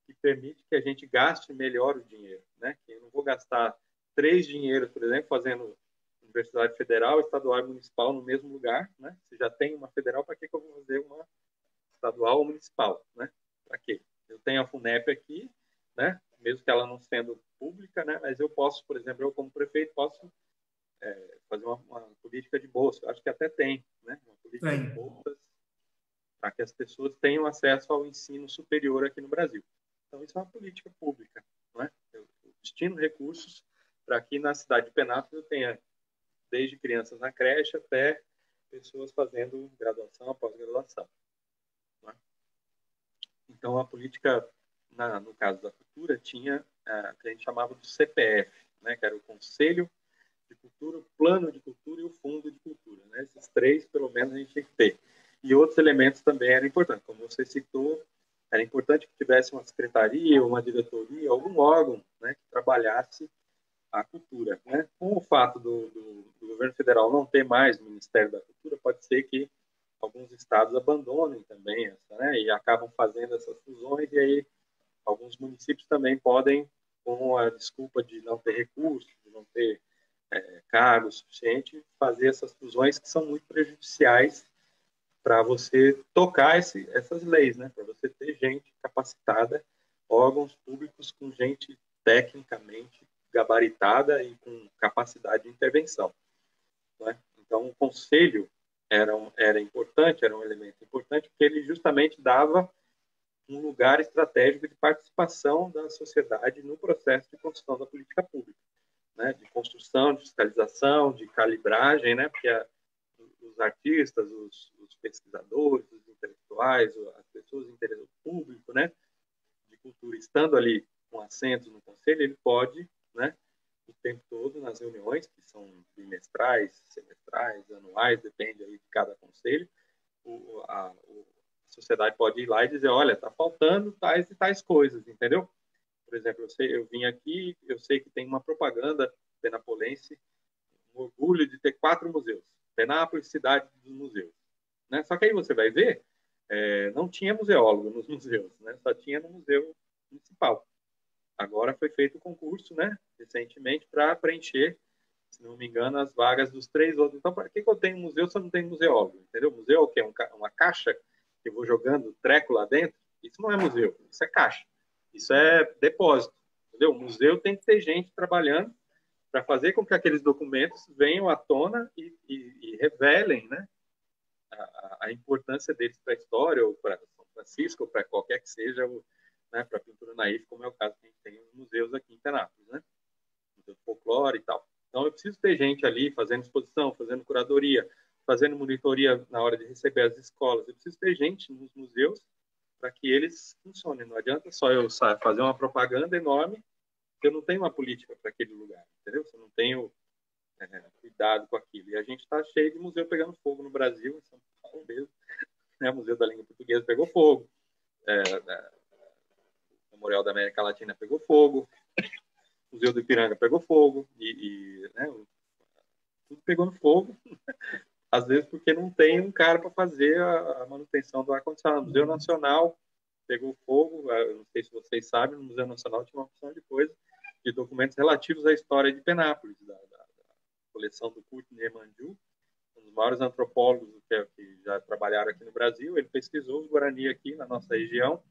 que permite que a gente gaste melhor o dinheiro, né? Que eu não vou gastar 3 dinheiros, por exemplo, fazendo Universidade Federal, Estadual e Municipal no mesmo lugar, né? Se já tem uma federal, para que eu vou fazer uma estadual ou municipal, né? Para quê? Eu tenho a FUNEP aqui, né? Mesmo que ela não sendo pública, né? Mas eu posso, por exemplo, eu como prefeito posso fazer uma política de bolsa. Acho que até tem, né? Uma política de bolsas para que as pessoas tenham acesso ao ensino superior aqui no Brasil. Então, isso é uma política pública, não é? Eu destino recursos para que na cidade de Penápolis eu tenha desde crianças na creche até pessoas fazendo graduação, pós-graduação. Não é? Então, a política, no caso da cultura, tinha o que a gente chamava do CPF, né? Que era o Conselho de Cultura, o Plano de Cultura e o Fundo de Cultura. Né? Esses 3, pelo menos, a gente tinha que ter. E outros elementos também eram importantes. Como você citou, era importante que tivesse uma secretaria, uma diretoria, algum órgão, né, que trabalhasse a cultura. Né? Com o fato do governo federal não ter mais Ministério da Cultura, pode ser que alguns estados abandonem também essa, né, e acabam fazendo essas fusões, e aí alguns municípios também podem, com a desculpa de não ter recursos, de não ter cargo suficiente, fazer essas fusões que são muito prejudiciais para você tocar essas leis, né? Para você ter gente capacitada, órgãos públicos com gente tecnicamente gabaritada e com capacidade de intervenção. Né? Então, o conselho era importante, era um elemento importante, porque ele justamente dava um lugar estratégico de participação da sociedade no processo de construção da política pública, né? De construção, de fiscalização, de calibragem, né? Porque os artistas, os pesquisadores, os intelectuais, as pessoas de interesse público, né, de cultura, estando ali com assento no conselho, ele pode, né, o tempo todo nas reuniões, que são bimestrais, semestrais, anuais, depende aí de cada conselho, a sociedade pode ir lá e dizer, olha, está faltando tais e tais coisas, entendeu? Por exemplo, eu vim aqui, eu sei que tem uma propaganda penapolense, um orgulho de ter 4 museus. Penápolis, cidade dos museus. Né? Só que aí você vai ver, não tinha museólogo nos museus, né? Só tinha no museu municipal. Agora foi feito o concurso, né, recentemente, para preencher, se não me engano, as vagas dos 3 outros. Então, para que eu tenho museu se eu não tenho museólogo? Entendeu? Museu é o quê? Uma caixa que eu vou jogando treco lá dentro? Isso não é museu, isso é caixa. Isso é depósito. Entendeu? O museu tem que ter gente trabalhando para fazer com que aqueles documentos venham à tona e revelem, né, a importância deles para a história, ou para São Francisco, ou para qualquer que seja, né, para a pintura naif, como é o caso que a gente tem nos museus aqui em Penápolis, né? Museu de folclore e tal. Então, eu preciso ter gente ali fazendo exposição, fazendo curadoria, fazendo monitoria na hora de receber as escolas. Eu preciso ter gente nos museus para que eles funcionem. Não adianta só eu fazer uma propaganda enorme se eu não tenho uma política para aquele lugar, entendeu? Se eu não tenho cuidado com aquilo. E a gente está cheio de museu pegando fogo no Brasil, em São Paulo mesmo. Né? O Museu da Língua Portuguesa pegou fogo, o Memorial da América Latina pegou fogo, o Museu do Ipiranga pegou fogo, né, tudo pegou fogo, às vezes porque não tem um cara para fazer a manutenção do ar-condicionado. O Museu Nacional pegou fogo, eu não sei se vocês sabem, no Museu Nacional tinha uma opção de coisa, de documentos relativos à história de Penápolis, da coleção do Kurt Niemandiu, um dos maiores antropólogos que já trabalharam aqui no Brasil. Ele pesquisou os Guarani aqui na nossa região,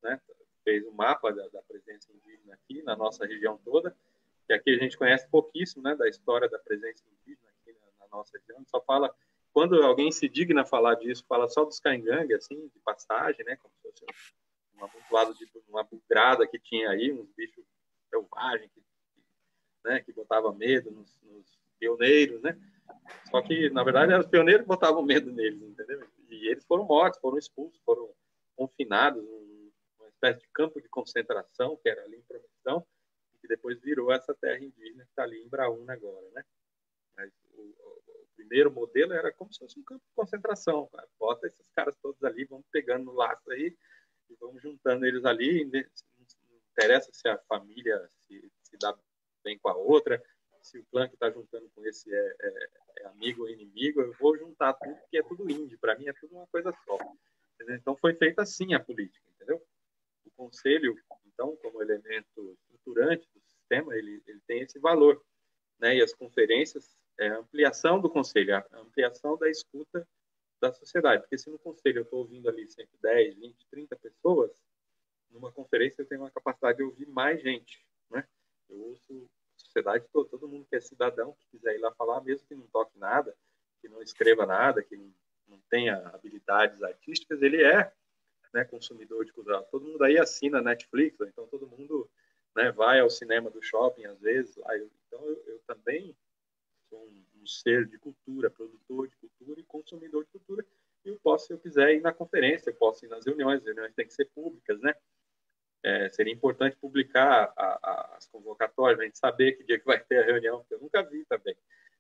né? Fez um mapa da presença indígena aqui na nossa região toda, que aqui a gente conhece pouquíssimo, né, da história da presença indígena aqui na nossa região. Só fala, quando alguém se digna a falar disso, fala só dos caingangue, assim, de passagem, né, como se fosse um amontoado de uma bugrada que tinha aí, uns bichos selvagens que botava medo nos pioneiros, né? Só que, na verdade, eram os pioneiros que botavam medo neles, entendeu? E eles foram mortos, foram expulsos, foram confinados numa espécie de campo de concentração, que era ali em Promissão, que depois virou essa terra indígena que está ali em Braúna agora, né? Mas o primeiro modelo era como se fosse um campo de concentração, cara. Bota esses caras todos ali, vamos pegando no laço aí e vamos juntando eles ali. Não interessa se a família se dá bem com a outra, se o clã que está juntando com esse é amigo ou inimigo, eu vou juntar tudo, porque é tudo índio. Para mim é tudo uma coisa só. Entendeu? Então foi feita assim a política, entendeu? O conselho, então, como elemento estruturante do sistema, ele tem esse valor, né? E as conferências é a ampliação do conselho, a ampliação da escuta da sociedade. Porque se no conselho eu estou ouvindo ali sempre 10, 20, 30 pessoas, numa conferência eu tenho uma capacidade de ouvir mais gente, né? Eu ouço a sociedade toda, todo mundo que é cidadão, que quiser ir lá falar, mesmo que não toque nada, que não escreva nada, que não tenha habilidades artísticas, ele é, né, consumidor de cultura. Todo mundo aí assina Netflix, então todo mundo, né, vai ao cinema do shopping às vezes. Então eu também sou um ser de cultura, produtor de cultura e consumidor de cultura. E eu posso, se eu quiser, ir na conferência, eu posso ir nas reuniões. As reuniões têm que ser públicas, né? Seria importante publicar as convocatórias, a gente saber que dia que vai ter a reunião, porque eu nunca vi também.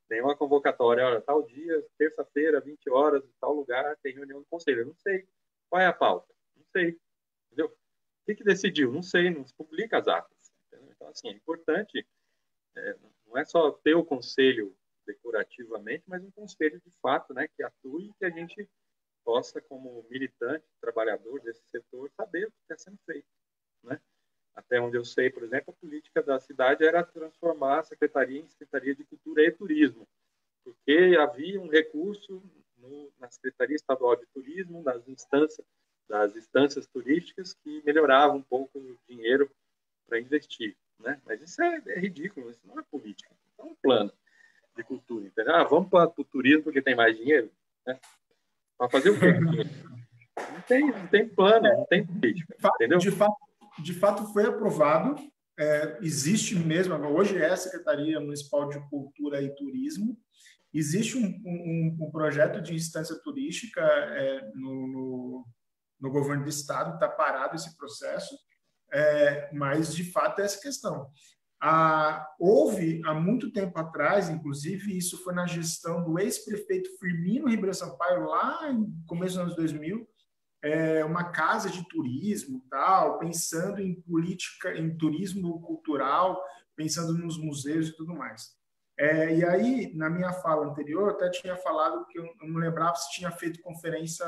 Nenhuma convocatória, olha, tal dia, terça-feira, 20 horas, em tal lugar, tem reunião do conselho. Eu não sei. Qual é a pauta? Não sei. Entendeu? O que decidiu? Não sei, não se publica as atas. Entendeu? Então, assim, é importante, não é só ter o conselho decorativamente, mas um conselho de fato, né, que atue e que a gente possa, como militante, trabalhador desse setor, saber o que está sendo feito, né? Até onde eu sei, por exemplo, a política da cidade era transformar a secretaria em Secretaria de Cultura e Turismo, porque havia um recurso na Secretaria Estadual de Turismo, das instâncias turísticas, que melhorava um pouco o dinheiro para investir, né? Mas isso é ridículo, isso não é política, isso é um plano de cultura, entendeu? Vamos para o turismo porque tem mais dinheiro, né? Para fazer o quê? Não tem plano, não tem política, entendeu? De fato foi aprovado, existe mesmo, hoje é a Secretaria Municipal de Cultura e Turismo, existe um projeto de instância turística no governo do estado, está parado esse processo, mas de fato é essa questão. Houve, há muito tempo atrás, inclusive, isso foi na gestão do ex-prefeito Firmino Ribeiro Sampaio, lá no começo dos anos 2000, uma casa de turismo, tal, pensando em política, em turismo cultural, pensando nos museus e tudo mais. E aí, na minha fala anterior, eu até tinha falado que eu não lembrava se tinha feito conferência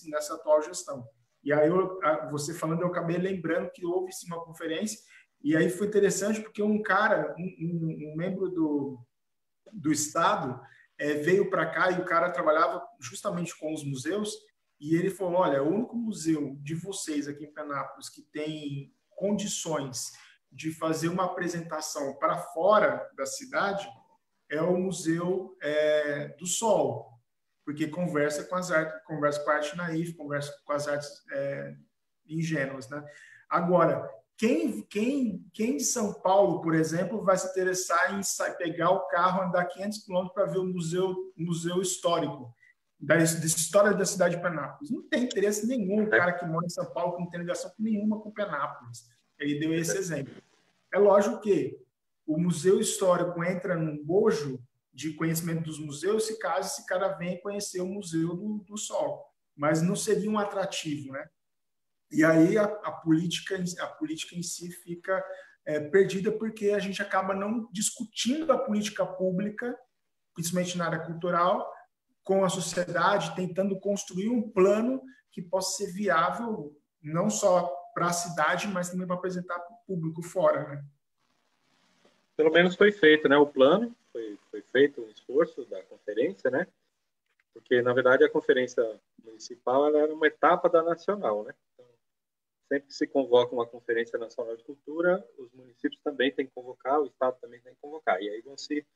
nessa atual gestão. E aí, você falando, eu acabei lembrando que houve sim uma conferência, e aí foi interessante porque um cara, um membro do Estado, veio para cá e o cara trabalhava justamente com os museus, e ele falou, olha, o único museu de vocês aqui em Penápolis que tem condições de fazer uma apresentação para fora da cidade é o Museu do Sol, porque conversa com as artes, conversa com a arte naif, conversa com as artes ingênuas, né? Agora, quem de São Paulo, por exemplo, vai se interessar em pegar o carro, andar 500 quilômetros para ver o museu histórico da história da cidade de Penápolis? Não tem interesse nenhum o cara que mora em São Paulo, que não tem ligação nenhuma com Penápolis. Ele deu esse exemplo. É lógico que o museu histórico entra num bojo de conhecimento dos museus, se caso esse cara venha conhecer o Museu do Sol. Mas não seria um atrativo, né? E aí a política em si fica perdida, porque a gente acaba não discutindo a política pública, principalmente na área cultural, com a sociedade, tentando construir um plano que possa ser viável não só para a cidade, mas também para apresentar para o público fora, né? Pelo menos foi feito, né? O plano, foi feito um esforço da conferência, né? Porque, na verdade, a conferência municipal ela era uma etapa da nacional, né? Então, sempre que se convoca uma conferência nacional de cultura, os municípios também têm que convocar, o estado também tem que convocar. E aí vão se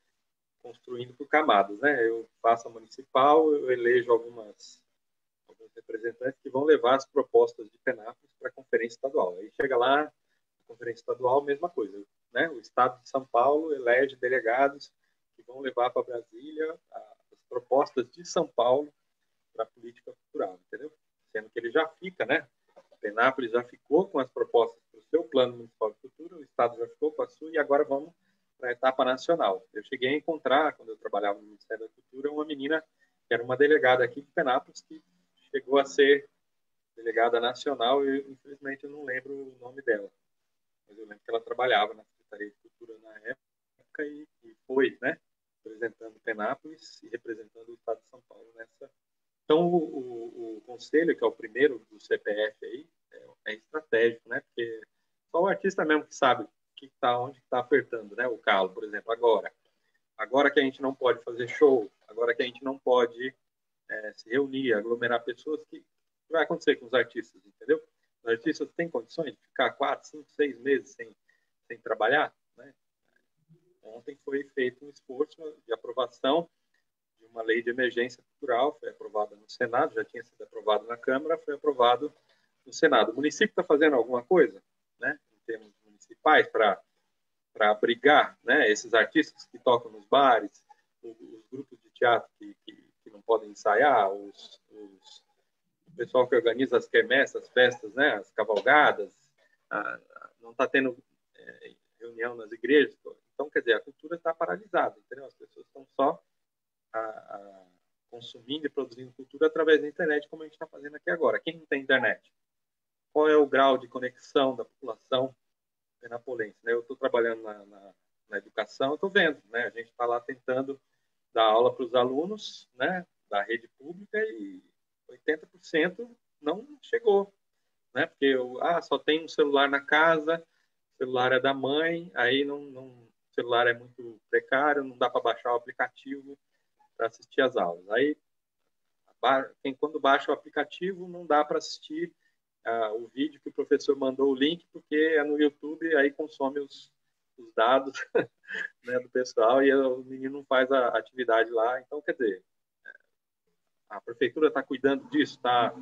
construindo por camadas, né? Eu faço a municipal, eu elejo alguns representantes que vão levar as propostas de Penápolis para a conferência estadual. Aí chega lá, a conferência estadual, mesma coisa, né? O estado de São Paulo elege delegados que vão levar para Brasília as propostas de São Paulo para a política cultural, entendeu? Sendo que ele já fica, né? Penápolis já ficou com as propostas para o seu plano municipal de cultura, o estado já ficou com a sua, e agora vamos a etapa nacional. Eu cheguei a encontrar, quando eu trabalhava no Ministério da Cultura, uma menina que era uma delegada aqui de Penápolis, que chegou a ser delegada nacional, e infelizmente eu não lembro o nome dela. Mas eu lembro que ela trabalhava na Secretaria de Cultura na época e foi, né, representando Penápolis e representando o Estado de São Paulo nessa. Então, o conselho, que é o primeiro do CPF aí, é estratégico, né? Porque só o artista mesmo que sabe onde está apertando, né? O calo, por exemplo, agora que a gente não pode fazer show, agora que a gente não pode se reunir, aglomerar pessoas, o que vai acontecer com os artistas, entendeu? Os artistas têm condições de ficar 4, 5, 6 meses sem trabalhar, né? Ontem foi feito um esforço de aprovação de uma lei de emergência cultural, foi aprovada no Senado, já tinha sido aprovado na Câmara, foi aprovado no Senado. O município está fazendo alguma coisa, né, em termos municipais, para abrigar, né, esses artistas que tocam nos bares, os grupos de teatro que não podem ensaiar, o pessoal que organiza as quermessas, as festas, né, as cavalgadas, não está tendo reunião nas igrejas. Então, quer dizer, a cultura está paralisada, entendeu? As pessoas estão só consumindo e produzindo cultura através da internet, como a gente está fazendo aqui agora. Quem não tem internet? Qual é o grau de conexão da população penapolense, né? Eu estou trabalhando na educação, estou vendo, né? A gente está lá tentando dar aula para os alunos, né, da rede pública, e 80% não chegou, né? Porque só tem um celular na casa, o celular é da mãe, aí o celular é muito precário, não dá para baixar o aplicativo para assistir às aulas. Aí, quando baixa o aplicativo, não dá para assistir o vídeo que o professor mandou o link, porque é no YouTube, aí consome os dados né, do pessoal, e o menino não faz a atividade lá. Então, quer dizer, a prefeitura está cuidando disso, tá?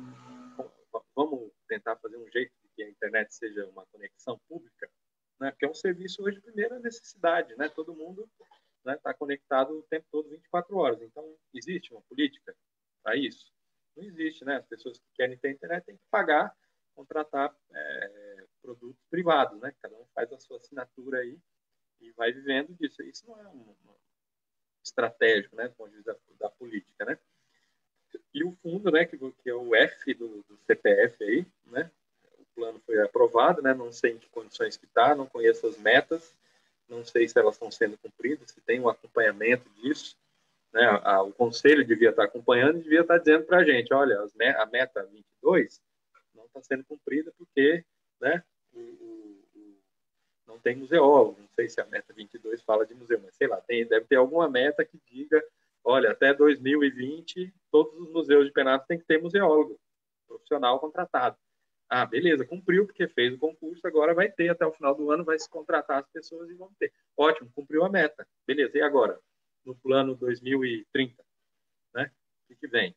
Vamos tentar fazer um jeito de que a internet seja uma conexão pública, né? Porque é um serviço hoje de primeira necessidade, né? Todo mundo está conectado o tempo todo, 24 horas. Então, existe uma política para isso? Não existe, né? As pessoas que querem ter internet têm que pagar, contratar produtos privados, né? Cada um faz a sua assinatura aí e vai vivendo disso. Isso não é estratégico, né? Do ponto de vista da política, né? E o fundo, né? Que é o F do CPF aí, né? O plano foi aprovado, né? Não sei em que condições que está, não conheço as metas, não sei se elas estão sendo cumpridas, se tem um acompanhamento disso, né? O conselho devia estar acompanhando e devia estar dizendo para a gente, olha, a meta 22 não está sendo cumprida porque, né, não tem museólogo. Não sei se a meta 22 fala de museu, mas sei lá, deve ter alguma meta que diga, olha, até 2020 todos os museus de Penápolis têm que ter museólogo profissional contratado. Beleza, cumpriu porque fez o concurso, agora vai ter, até o final do ano vai se contratar as pessoas e vão ter. Ótimo, cumpriu a meta. Beleza, e agora? No plano 2030, né? O que vem?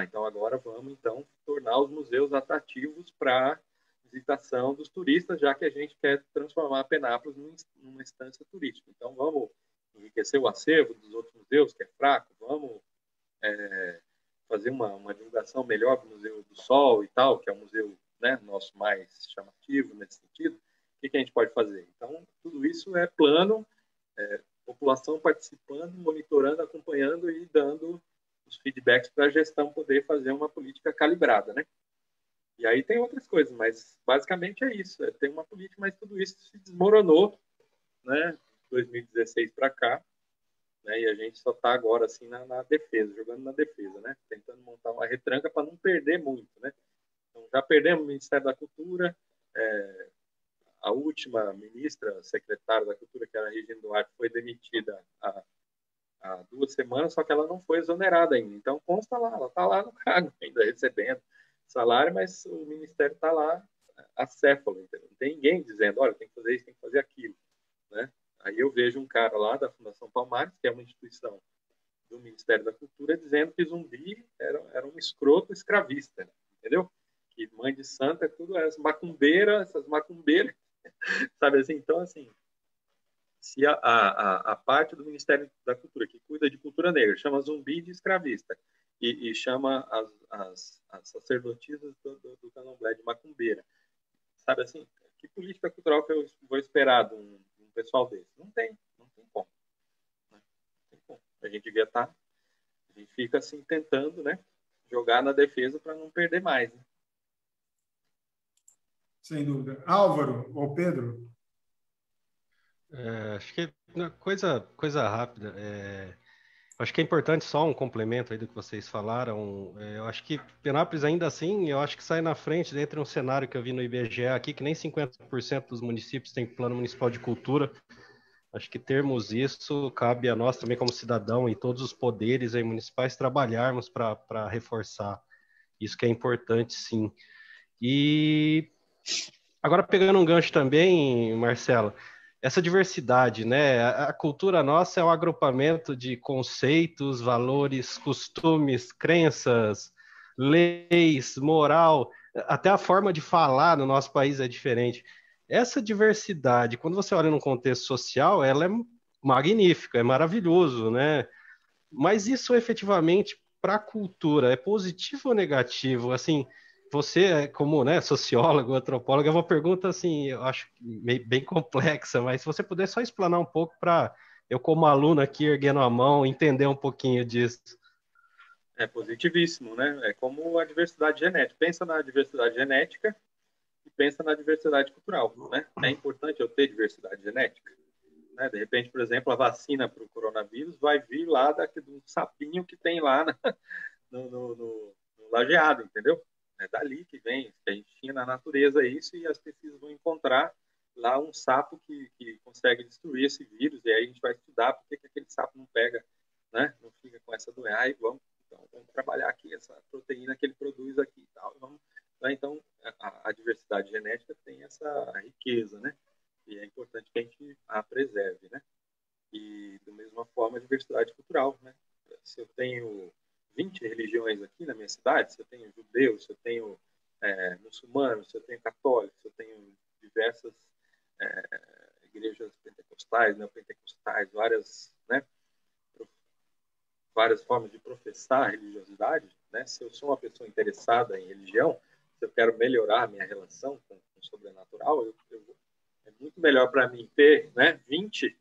Então agora vamos então tornar os museus atrativos para visitação dos turistas, já que a gente quer transformar Penápolis numa instância turística. Então vamos enriquecer o acervo dos outros museus, que é fraco, vamos fazer uma divulgação melhor do Museu do Sol e tal, que é o museu, né, nosso mais chamativo nesse sentido. O que a gente pode fazer? Então, tudo isso é plano, população participando, monitorando, acompanhando e dando os feedbacks para a gestão poder fazer uma política calibrada, né? E aí tem outras coisas, mas basicamente é isso. Tem uma política, mas tudo isso se desmoronou, né? 2016 para cá, né? E a gente só está agora assim na defesa, jogando na defesa, né? Tentando montar uma retranca para não perder muito, né? Então, já perdemos o Ministério da Cultura, a última ministra, secretária da Cultura, que era a Regina Duarte, foi demitida há 2 semanas, só que ela não foi exonerada ainda. Então, consta lá, ela está lá no cargo, ainda recebendo salário, mas o Ministério está lá acéfalo, entendeu? Não tem ninguém dizendo, olha, tem que fazer isso, tem que fazer aquilo, né? Aí eu vejo um cara lá da Fundação Palmares, que é uma instituição do Ministério da Cultura, dizendo que Zumbi era um escroto escravista, entendeu? Que mãe de santa, tudo essas macumbeiras, sabe assim? Então, assim, se a parte do Ministério da Cultura que cuida de cultura negra chama Zumbi de escravista e chama as sacerdotisas do candomblé de macumbeira, sabe assim? Que política cultural que eu vou esperar de um pessoal desse? Não tem A gente devia estar, a gente fica assim tentando, né, jogar na defesa para não perder mais, né? Sem dúvida. Álvaro ou Pedro? Acho que coisa rápida. Acho que é importante só um complemento aí do que vocês falaram. Eu acho que Penápolis ainda assim, eu acho que sai na frente dentro de um cenário que eu vi no IBGE aqui, que nem 50% dos municípios têm plano municipal de cultura. Acho que termos isso, cabe a nós também como cidadão e todos os poderes aí municipais trabalharmos para reforçar isso, que é importante, sim. E agora pegando um gancho também, Marcelo, essa diversidade, né? A cultura nossa é um agrupamento de conceitos, valores, costumes, crenças, leis, moral, até a forma de falar no nosso país é diferente. Essa diversidade, quando você olha num contexto social, ela é magnífica, é maravilhoso, né? Mas isso efetivamente para a cultura é positivo ou negativo? Assim, você, como, né, sociólogo, antropólogo, é uma pergunta assim, eu acho bem complexa, mas se você puder só explanar um pouco para eu, como aluno aqui, erguendo a mão, entender um pouquinho disso. É positivíssimo, né? É como a diversidade genética. Pensa na diversidade genética e pensa na diversidade cultural, né? É importante eu ter diversidade genética, né? De repente, por exemplo, a vacina para o coronavírus vai vir lá do sapinho que tem lá no lajeado, entendeu? É dali que vem, que a gente tinha na natureza isso, e as pesquisas vão encontrar lá um sapo que consegue destruir esse vírus, e aí a gente vai estudar por que aquele sapo não pega, né? Não fica com essa doença. Aí vamos trabalhar aqui essa proteína que ele produz aqui e tal. Então, a diversidade genética tem essa riqueza, né? E é importante que a gente a preserve, né? E, da mesma forma, a diversidade cultural, né? Se eu tenho 20 religiões aqui na minha cidade, se eu tenho judeus, se eu tenho muçulmanos, se eu tenho católicos, se eu tenho diversas igrejas pentecostais, neopentecostais, né, várias formas de professar a religiosidade, né? Se eu sou uma pessoa interessada em religião, se eu quero melhorar a minha relação com o sobrenatural, é muito melhor para mim ter, né, 20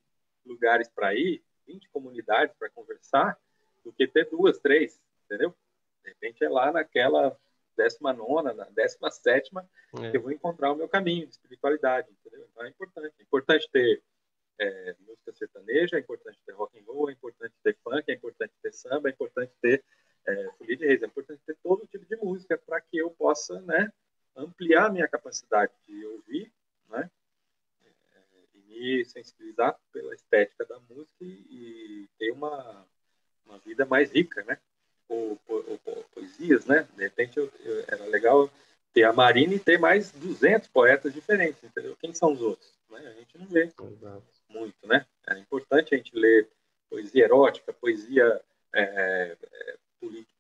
lugares para ir, 20 comunidades para conversar, do que ter 2, 3, entendeu? De repente é lá naquela 19ª, na 17ª, que eu vou encontrar o meu caminho de espiritualidade, entendeu? Então é importante. É importante ter música sertaneja, é importante ter rock and roll, é importante ter funk, é importante ter samba, é importante ter folia de reis, é importante ter todo tipo de música para que eu possa, né, ampliar a minha capacidade de ouvir, né, e me sensibilizar pela estética da música e ter uma vida mais rica, né? Ou poesias, né? De repente era legal ter a Marina e ter mais 200 poetas diferentes, entendeu? Quem são os outros? Né? A gente não vê muito, né? É importante a gente ler poesia erótica, poesia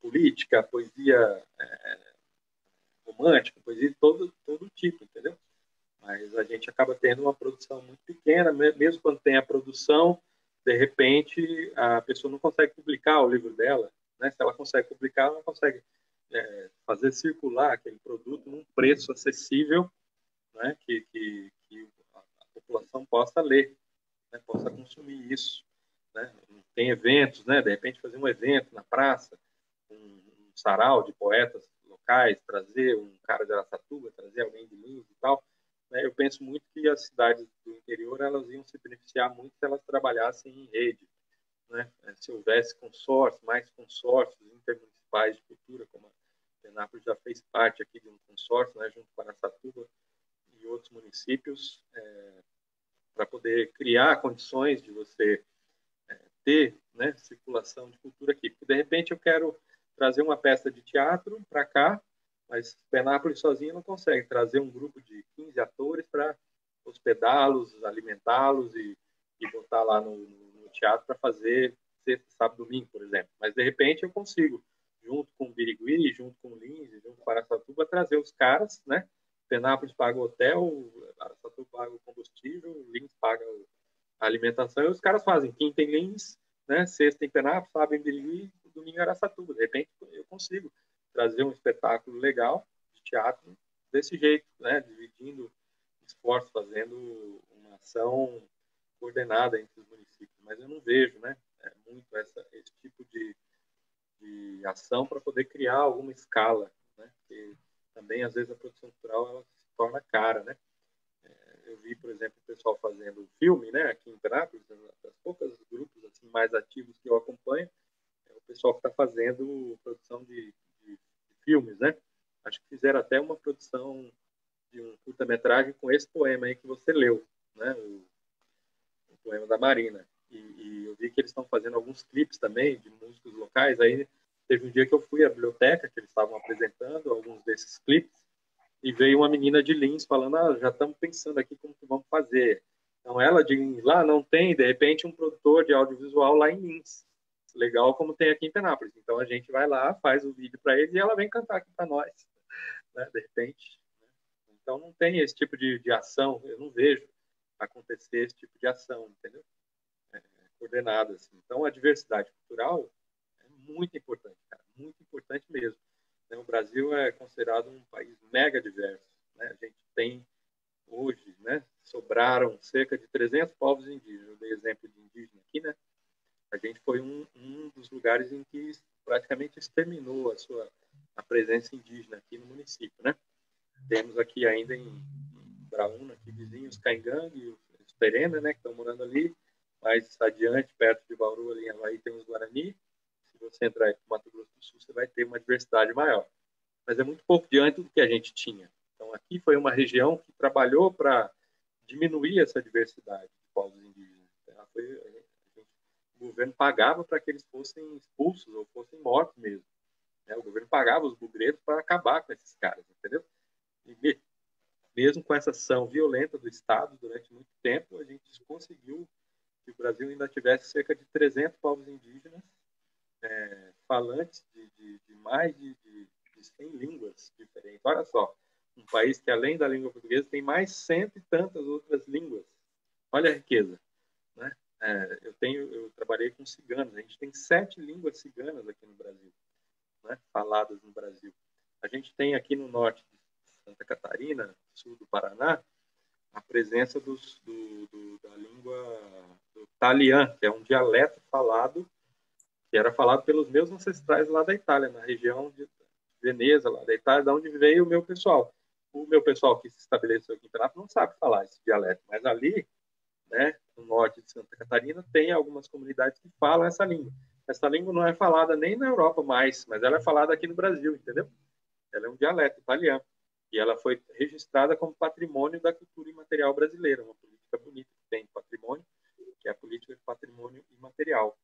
política, poesia romântica, poesia de todo tipo, entendeu? Mas a gente acaba tendo uma produção muito pequena, mesmo quando tem a produção, de repente a pessoa não consegue publicar o livro dela, né? Se ela consegue publicar, ela não consegue fazer circular aquele produto num preço acessível, né? Que a população possa ler, né? Possa consumir isso, né? Tem eventos, né? De repente fazer um evento na praça, um sarau de poetas locais, trazer um cara de Araçatuba, trazer alguém de Lins e tal. Eu penso muito que as cidades do interior elas iam se beneficiar muito se elas trabalhassem em rede, né? Se houvesse mais consórcios intermunicipais de cultura, como a Penápolis já fez parte aqui de um consórcio, né, junto com a Araçatuba e outros municípios, para poder criar condições de você ter, né, circulação de cultura aqui. Porque, de repente, eu quero trazer uma peça de teatro para cá, mas Penápolis sozinha não consegue trazer um grupo de 15 atores para hospedá-los, alimentá-los e botar lá no teatro para fazer sexta, sábado, domingo, por exemplo. Mas, de repente, eu consigo, junto com o Birigui, junto com o Lins, junto com o Araçatuba, trazer os caras, né? Penápolis paga o hotel, Araçatuba paga o combustível, o Lins paga a alimentação, e os caras fazem quinta em Lins, né? Sexta em Penápolis, sábado em Birigui, domingo em Araçatuba. De repente, eu consigo trazer um espetáculo legal de teatro desse jeito, né? Dividindo esforços, fazendo uma ação coordenada entre os municípios. Mas eu não vejo, né? muito esse tipo de ação para poder criar alguma escala, né? Porque também, às vezes, a produção cultural ela se torna cara, né? Eu vi, por exemplo, o pessoal fazendo filme, né? Aqui em Penápolis, das poucos grupos assim, mais ativos que eu acompanho, é o pessoal que está fazendo produção de filmes, né? Acho que fizeram até uma produção de um curta-metragem com esse poema aí que você leu, né? O poema da Marina. E eu vi que eles estão fazendo alguns clipes também de músicos locais. Aí teve um dia que eu fui à biblioteca, que eles estavam apresentando alguns desses clipes, e veio uma menina de Lins falando, já estamos pensando aqui como que vamos fazer. Então, ela de Lins lá não tem, de repente, um produtor de audiovisual lá em Lins. Legal como tem aqui em Penápolis. Então, a gente vai lá, faz o vídeo para eles e ela vem cantar aqui para nós, né? De repente. Então, não tem esse tipo de ação, eu não vejo acontecer esse tipo de ação, entendeu? Coordenada, assim. Então, a diversidade cultural é muito importante, cara, muito importante mesmo. O Brasil é considerado um país mega diverso, né? A gente tem hoje, né, sobraram cerca de 300 povos indígenas. Eu dei exemplo de indígena aqui, né? A gente foi um dos lugares em que praticamente exterminou a presença indígena aqui no município, né? Temos aqui ainda em Braúna, aqui vizinhos, Caingangue e os Terena, né, que estão morando ali. Mais adiante, perto de Bauru, ali em Havaí, tem os Guarani. Se você entrar aí para o Mato Grosso do Sul, você vai ter uma diversidade maior. Mas é muito pouco diante do que a gente tinha. Então, aqui foi uma região que trabalhou para diminuir essa diversidade de povos indígenas. O governo pagava para que eles fossem expulsos ou fossem mortos mesmo. O governo pagava os bugreiros para acabar com esses caras, entendeu? E mesmo com essa ação violenta do Estado durante muito tempo, a gente conseguiu que o Brasil ainda tivesse cerca de 300 povos indígenas falantes de mais de 100 línguas diferentes. Olha só, um país que, além da língua portuguesa, tem mais 100 e tantas outras línguas. Olha a riqueza, né? Eu trabalhei com ciganos. A gente tem 7 línguas ciganas aqui no Brasil, né? Faladas no Brasil. A gente tem aqui no norte de Santa Catarina, sul do Paraná, a presença da língua do talian, que é um dialeto falado, que era falado pelos meus ancestrais lá da Itália, na região de Veneza, lá da Itália, da onde veio o meu pessoal. O meu pessoal que se estabeleceu aqui em Penápolis não sabe falar esse dialeto, mas ali, né, no norte de Santa Catarina, tem algumas comunidades que falam essa língua. Essa língua não é falada nem na Europa mais, mas ela é falada aqui no Brasil, entendeu? Ela é um dialeto italiano. E ela foi registrada como patrimônio da cultura imaterial brasileira, uma política bonita que tem patrimônio, que é a política de patrimônio imaterial.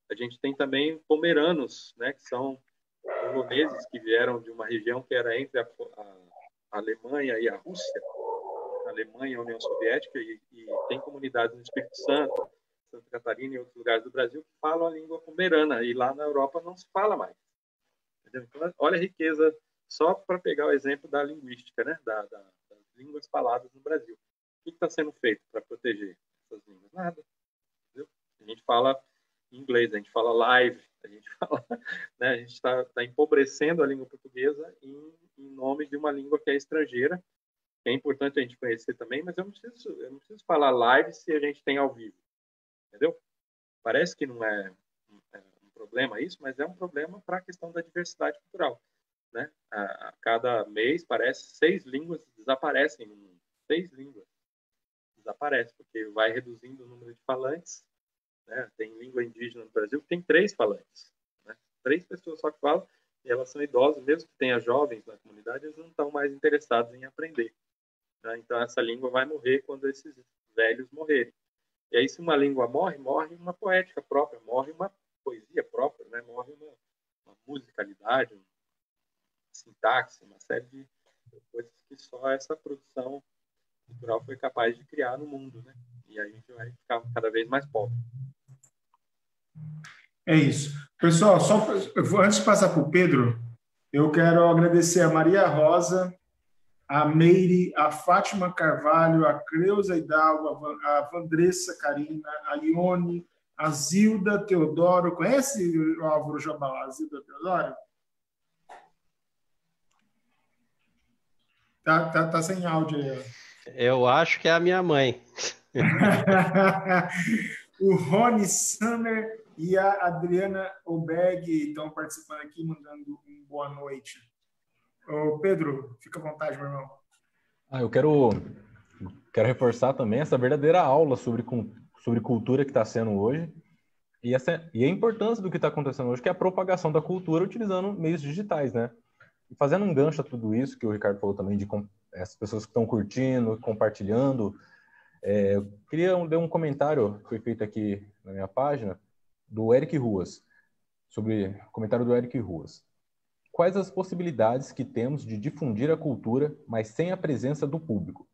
A gente tem também pomeranos, né, que são poloneses que vieram de uma região que era entre a Alemanha e a Rússia, a Alemanha e a União Soviética, e tem comunidades no Espírito Santo, Santa Catarina e outros lugares do Brasil que falam a língua pomerana, e lá na Europa não se fala mais. Entendeu? Então, olha a riqueza, só para pegar o exemplo da linguística, né, das línguas faladas no Brasil. O que está sendo feito para proteger essas línguas? Nada. Entendeu? A gente fala inglês, a gente fala live, a gente fala, né, a gente está empobrecendo a língua portuguesa em nome de uma língua que é estrangeira, que é importante a gente conhecer também, mas eu não preciso falar live se a gente tem ao vivo, entendeu? Parece que não é um problema isso, mas é um problema para a questão da diversidade cultural, né? A cada mês, parece, 6 línguas desaparecem no mundo. 6 línguas desaparecem, porque vai reduzindo o número de falantes, né? Tem língua indígena no Brasil que tem 3 falantes, né? 3 pessoas só que falam, e elas são idosas, mesmo que tenha jovens na comunidade, eles não estão mais interessados em aprender, né? Então, essa língua vai morrer quando esses velhos morrerem. E aí, se uma língua morre, morre uma poética própria, morre uma poesia própria, né? Morre uma musicalidade, uma sintaxe, uma série de coisas que só essa produção cultural foi capaz de criar no mundo, né? E aí a gente vai ficar cada vez mais pobre. É isso. Pessoal, antes de passar para o Pedro, eu quero agradecer a Maria Rosa, a Meire, a Fátima Carvalho, a Creuza Hidalgo, a Vandressa Carina, a Ione, a Zilda Teodoro. Conhece o Álvaro Jabal, a Zilda Teodoro? Tá sem áudio aí. Eu acho que é a minha mãe. O Rony Summer, e a Adriana Obeg estão participando aqui, mandando uma boa noite. Ô, Pedro, fica à vontade, meu irmão. Eu quero reforçar também essa verdadeira aula sobre cultura que está sendo hoje e a importância do que está acontecendo hoje, que é a propagação da cultura utilizando meios digitais, né? E fazendo um gancho a tudo isso que o Ricardo falou também, de as pessoas que estão curtindo, compartilhando, eu queria ler um comentário que foi feito aqui na minha página, do Eric Ruas, comentário do Eric Ruas. Quais as possibilidades que temos de difundir a cultura, mas sem a presença do público?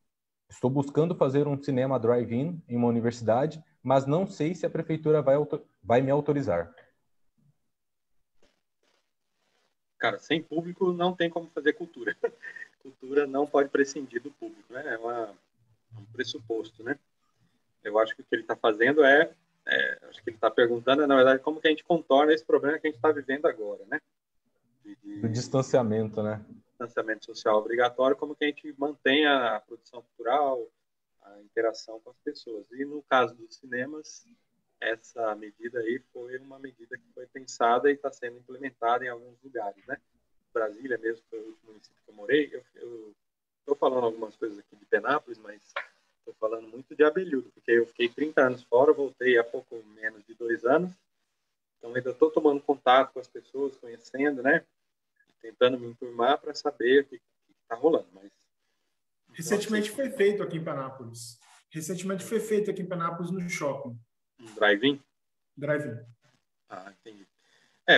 Estou buscando fazer um cinema drive-in em uma universidade, mas não sei se a prefeitura vai me autorizar. Cara, sem público não tem como fazer cultura. Cultura não pode prescindir do público, né? É um pressuposto, né? Eu acho que o que ele está fazendo acho que ele está perguntando, na verdade, como que a gente contorna esse problema que a gente está vivendo agora, né? Do distanciamento, né? Distanciamento social obrigatório, como que a gente mantém a produção cultural, a interação com as pessoas. E no caso dos cinemas, essa medida aí foi uma medida que foi pensada e está sendo implementada em alguns lugares, né? Brasília mesmo, foi o último município que eu morei. Eu estou falando algumas coisas aqui de Penápolis, mas estou falando muito de Abelhudo, porque eu fiquei 30 anos fora, voltei há pouco menos de 2 anos, então ainda estou tomando contato com as pessoas, conhecendo, né? Tentando me enturmar para saber o que está rolando. Mas Recentemente foi feito aqui em Penápolis. No shopping. Um drive-in? Drive-in. Entendi.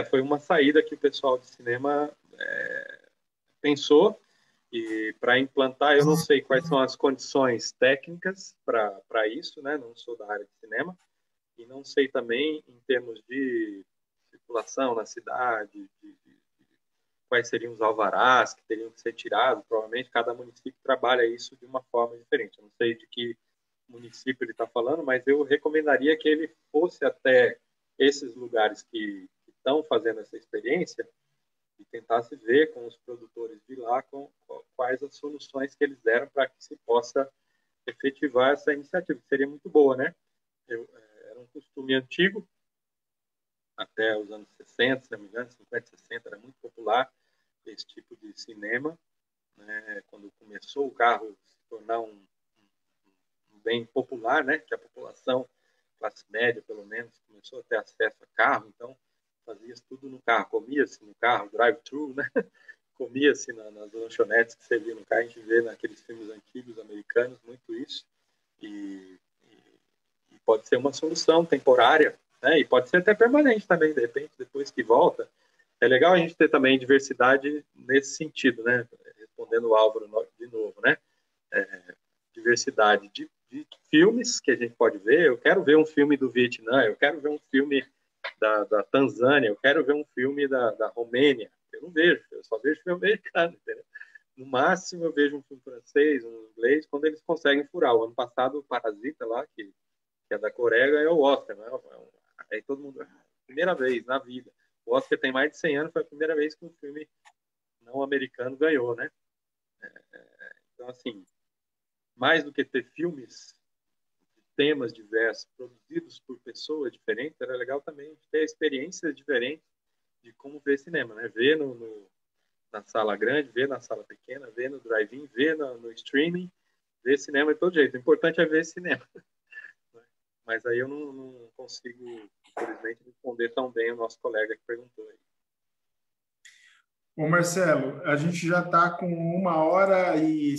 Foi uma saída que o pessoal de cinema pensou, e para implantar, eu não sei quais são as condições técnicas para isso, né? Não sou da área de cinema, e não sei também em termos de circulação na cidade, quais seriam os alvarás que teriam que ser tirados. Provavelmente cada município trabalha isso de uma forma diferente. Eu não sei de que município ele está falando, mas eu recomendaria que ele fosse até esses lugares que estão fazendo essa experiência e tentasse ver com os produtores de lá quais as soluções que eles deram para que se possa efetivar essa iniciativa, que seria muito boa, né? Era um costume antigo, até os anos 60, se não me engano, 50, 60, era muito popular esse tipo de cinema, né? Quando começou o carro se tornar um bem popular, né? Que a população, classe média pelo menos, começou a ter acesso a carro, então fazia tudo no carro, comia-se no carro, drive-thru, né? Comia-se nas lanchonetes que servia no carro. A gente vê naqueles filmes antigos americanos muito isso, e pode ser uma solução temporária, né? E pode ser até permanente também, de repente, depois que volta. É legal a gente ter também diversidade nesse sentido, né? Respondendo o Álvaro de novo, né? Diversidade de filmes que a gente pode ver. Eu quero ver um filme do Vietnã, eu quero ver um filme da Tanzânia, eu quero ver um filme da Romênia. Eu não vejo, eu só vejo filme americano, entendeu? No máximo eu vejo um filme francês, um inglês, quando eles conseguem furar. O ano passado o Parasita lá, que é da Coreia, ganhou o Oscar, né? Aí todo mundo, primeira vez na vida. O Oscar tem mais de 100 anos, foi a primeira vez que um filme não americano ganhou, né? Então, assim, mais do que ter filmes, temas diversos, produzidos por pessoas diferentes, era legal também ter experiências diferentes de como ver cinema, né? Ver na sala grande, ver na sala pequena, ver no drive-in, ver no streaming, ver cinema de todo jeito. O importante é ver cinema. Mas aí eu não consigo, infelizmente, responder tão bem o nosso colega que perguntou aí. Ô Marcelo, a gente já está com 1h e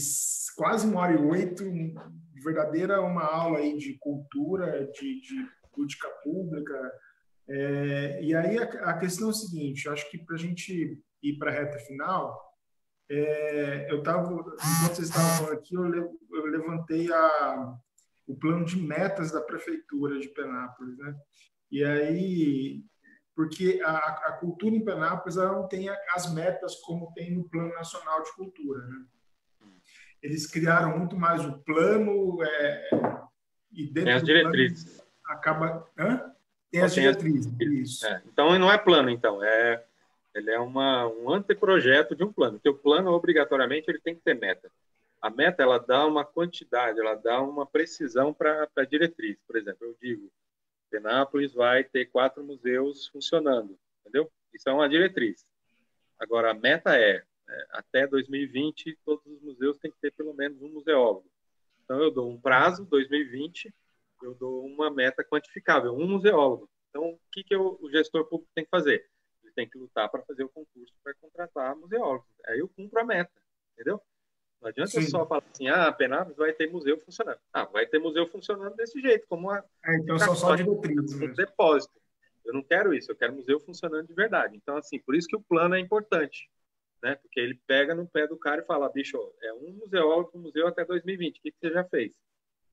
quase 1h08, verdadeira uma aula aí de cultura, de política pública. E aí a questão é o seguinte, acho que para a gente ir para a reta final, enquanto vocês estavam falando aqui, eu levantei o plano de metas da prefeitura de Penápolis, né? E aí, porque a cultura em Penápolis ela não tem as metas como tem no Plano Nacional de Cultura, né? Eles criaram muito mais o plano e dentro tem as do diretrizes. Plano acaba... Tem as diretrizes, isso. Então, não é plano, então. Ele é um anteprojeto de um plano, porque o plano, obrigatoriamente, ele tem que ter meta. A meta, ela dá uma quantidade, ela dá uma precisão para a diretriz. Por exemplo, Penápolis vai ter 4 museus funcionando, entendeu? Isso é uma diretriz. Agora, a meta até 2020, todos os museus têm que ter pelo menos um museólogo. Então, eu dou um prazo, 2020, eu dou uma meta quantificável, um museólogo. Então, o que o gestor público tem que fazer? Ele tem que lutar para fazer o concurso para contratar museólogos. Aí eu cumpro a meta, entendeu? Não adianta eu só falar assim, Penápolis vai ter museu funcionando. Vai ter museu funcionando desse jeito, como então são só diretrizes um depósito. Eu não quero isso, eu quero museu funcionando de verdade. Então, assim, por isso que o plano é importante, né? Porque ele pega no pé do cara e fala, bicho, é um museólogo para o museu até 2020, o que você já fez?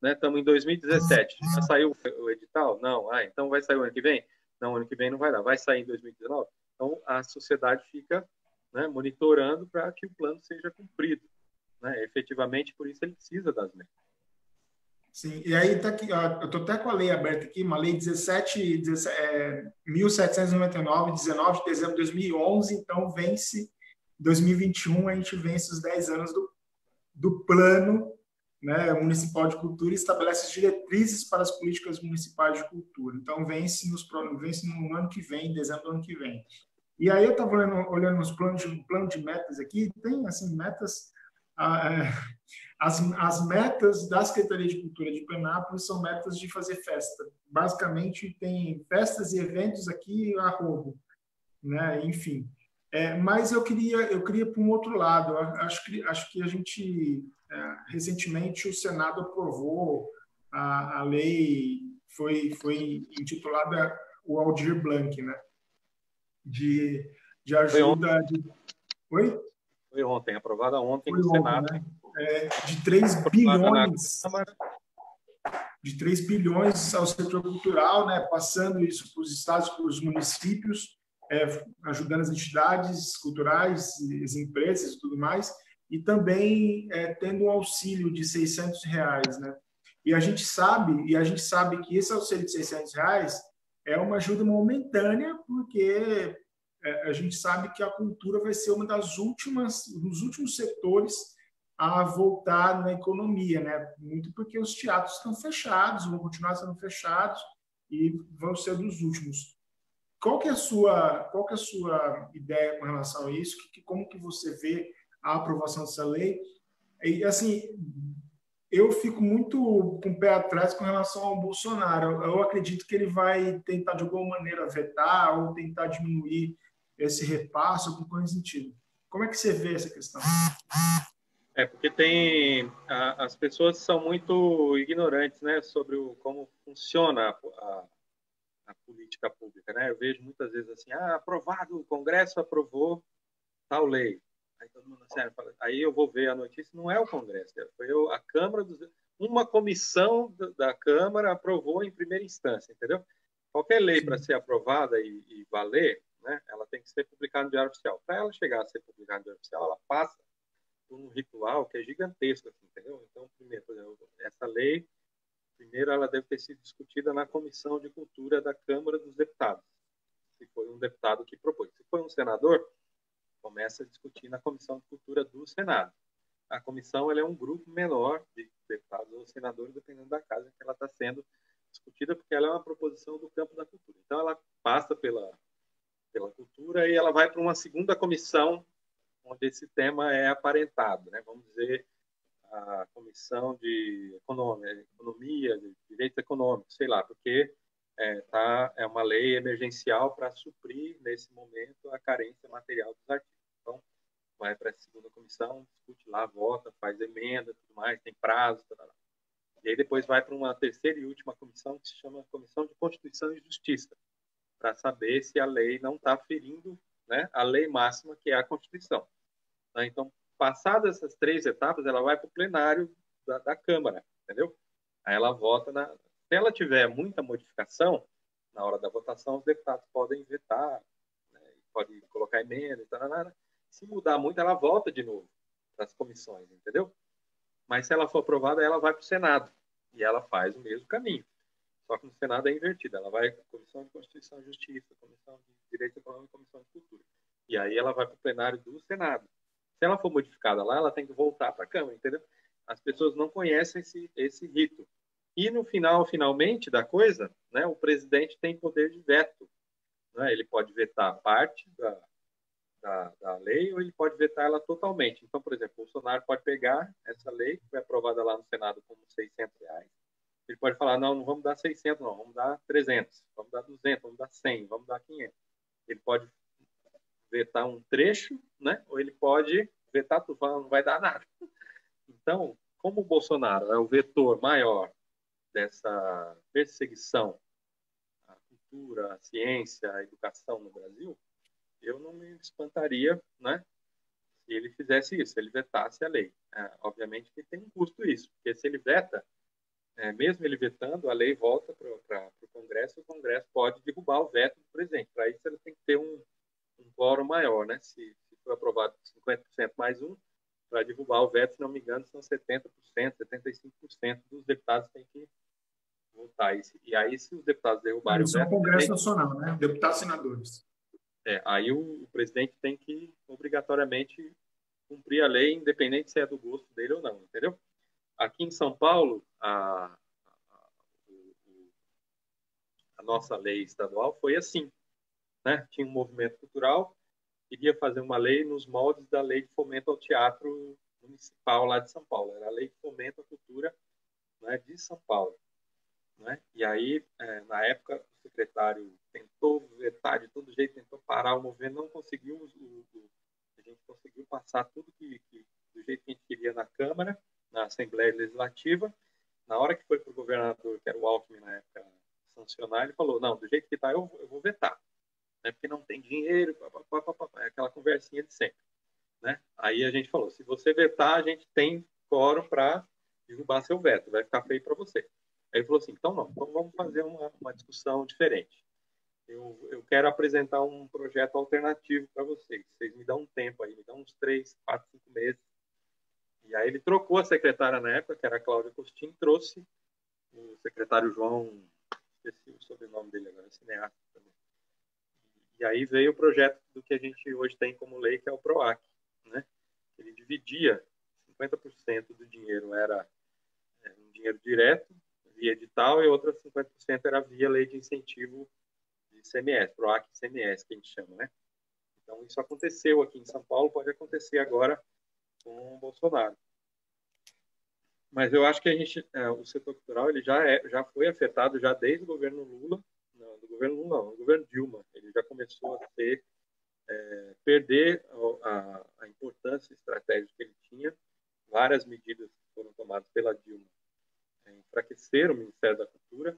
Estamos em 2017, já saiu o edital? Não. Então vai sair o ano que vem? Não, ano que vem não vai dar. Vai sair em 2019? Então, a sociedade fica, né, monitorando para que o plano seja cumprido. Né? Efetivamente, por isso ele precisa das metas. Sim, e aí tá aqui, eu estou até com a lei aberta aqui, uma lei 17.799, 19 de dezembro de 2011, então vence 2021, a gente vence os 10 anos do plano, né, municipal de cultura e estabelece as diretrizes para as políticas municipais de cultura. Então vence no ano que vem, em dezembro do ano que vem. E aí eu estava olhando os plano de metas aqui, tem assim metas. As metas da Secretaria de Cultura de Penápolis são metas de fazer festa. Basicamente, tem festas e eventos aqui a rodo, né? Enfim. Mas eu queria para um outro lado. Acho que a gente, recentemente, o Senado aprovou a lei, foi intitulada o Aldir Blanc, né? De ajuda... Oi? Foi ontem, aprovada ontem no Senado. Né? De 3 bilhões de 3 bilhões ao setor cultural, né? Passando isso para os estados, para os municípios, ajudando as entidades culturais, as empresas e tudo mais, e também tendo um auxílio de R$600, né? E a gente sabe que esse auxílio de R$600 é uma ajuda momentânea, porque a gente sabe que a cultura vai ser dos últimos setores a voltar na economia, né? Muito porque os teatros estão fechados, vão continuar sendo fechados e vão ser dos últimos. Qual que é a sua ideia com relação a isso? Como que você vê a aprovação dessa lei? E assim, eu fico muito com o pé atrás com relação ao Bolsonaro. Eu acredito que ele vai tentar de alguma maneira vetar ou tentar diminuir esse repasse, alguma coisa nesse sentido. Como é que você vê essa questão? Porque as pessoas são muito ignorantes, né, sobre como funciona a política pública, né? Eu vejo muitas vezes assim, aprovado, o Congresso aprovou tal lei. Aí todo mundo sério, fala, aí eu vou ver a notícia, não é o Congresso, foi a Câmara, uma comissão da Câmara aprovou em primeira instância, entendeu? Qualquer lei para ser aprovada e valer, né, ela tem que ser publicada no Diário Oficial. Para ela chegar a ser publicada no Diário Oficial, ela passa por um ritual que é gigantesco, assim, entendeu? Então, primeiro, por exemplo, essa lei, primeiro ela deve ter sido discutida na Comissão de Cultura da Câmara dos Deputados, se foi um deputado que propôs. Se foi um senador, começa a discutir na Comissão de Cultura do Senado. A comissão ela é um grupo menor de deputados ou senadores, dependendo da casa em que ela está sendo discutida, porque ela é uma proposição do campo da cultura. Então, ela passa pela cultura e ela vai para uma segunda comissão onde esse tema é aparentado, né? Vamos dizer, a Comissão de Economia, de Direitos Econômicos, sei lá, porque é uma lei emergencial para suprir, nesse momento, a carência material dos artigos. Então, vai para a segunda comissão, discute lá, vota, faz emenda, tudo mais, tem prazo, e aí depois vai para uma terceira e última comissão, que se chama Comissão de Constituição e Justiça, para saber se a lei não está ferindo, né, a lei máxima, que é a Constituição. Então, passadas essas 3 etapas, ela vai para o plenário da Câmara, entendeu? Aí ela vota se ela tiver muita modificação, na hora da votação, os deputados podem vetar, né, podem colocar emenda e tal. Se mudar muito, ela volta de novo para as comissões, entendeu? Mas se ela for aprovada, ela vai para o Senado e ela faz o mesmo caminho. Só que no Senado é invertido. Ela vai para a Comissão de Constituição e Justiça, Comissão de Direito Econômico e Comissão de Cultura. E aí ela vai para o plenário do Senado. Se ela for modificada lá, ela tem que voltar para a Câmara, entendeu? As pessoas não conhecem esse rito. E no final, finalmente, da coisa, né, o presidente tem poder de veto. Né? Ele pode vetar parte da lei ou ele pode vetar ela totalmente. Então, por exemplo, o Bolsonaro pode pegar essa lei, que foi aprovada lá no Senado como R$ 600. Ele pode falar, não, não vamos dar 600, não, vamos dar 300, vamos dar 200, vamos dar 100, vamos dar 500. Ele pode vetar um trecho, né? Ou ele pode vetar tudo, não vai dar nada. Então, como o Bolsonaro é o vetor maior dessa perseguição à cultura, à ciência, à educação no Brasil, eu não me espantaria, né, se ele fizesse isso, se ele vetasse a lei. Obviamente que tem um custo isso, porque se ele veta, mesmo ele vetando, a lei volta para o Congresso pode derrubar o veto do presidente. Para isso, ele tem que ter um quórum maior, né? Se for aprovado 50% mais um, para derrubar o veto, se não me engano, são 70%, 75% dos deputados têm que votar. E aí, se os deputados derrubarem o Isso é o veto... Congresso Nacional, né? Deputados e senadores. Aí o presidente tem que, obrigatoriamente, cumprir a lei, independente se é do gosto dele ou não, entendeu? Aqui em São Paulo, a nossa lei estadual foi assim, né? Tinha um movimento cultural, queria fazer uma lei nos moldes da lei de fomento ao teatro municipal lá de São Paulo. Era a lei de fomento à cultura, né, de São Paulo. Né? E aí, na época, o secretário tentou vetar de todo jeito, tentou parar o movimento, não conseguiu. A gente conseguiu passar tudo do jeito que a gente queria na Câmara, na Assembleia Legislativa. Na hora que foi para o governador, que era o Alckmin na época, sancionar, ele falou, não, do jeito que está, eu vou vetar. Né? Porque não tem dinheiro, aquela conversinha de sempre. Né? Aí a gente falou, se você vetar, a gente tem quórum para derrubar seu veto, vai ficar feio para você. Aí ele falou assim, então não, então vamos fazer uma discussão diferente. Eu quero apresentar um projeto alternativo para vocês. Vocês me dão um tempo aí, me dão uns 3, 4, 5 meses. E aí ele trocou a secretária na época, que era a Cláudia Costin, trouxe o secretário João, esqueci o sobrenome dele agora, cineasta também. E aí veio o projeto do que a gente hoje tem como lei, que é o PROAC. Né? Ele dividia 50% do dinheiro era um dinheiro direto, via edital, e outras 50% era via lei de incentivo de ICMS, PROAC e ICMS, que a gente chama, né? Então, isso aconteceu aqui em São Paulo, pode acontecer agora com o Bolsonaro. Mas eu acho que o setor cultural ele já foi afetado já desde o governo Lula, não, do governo Dilma. Ele já começou a perder a importância estratégica que ele tinha. Várias medidas foram tomadas pela Dilma enfraqueceram o Ministério da Cultura,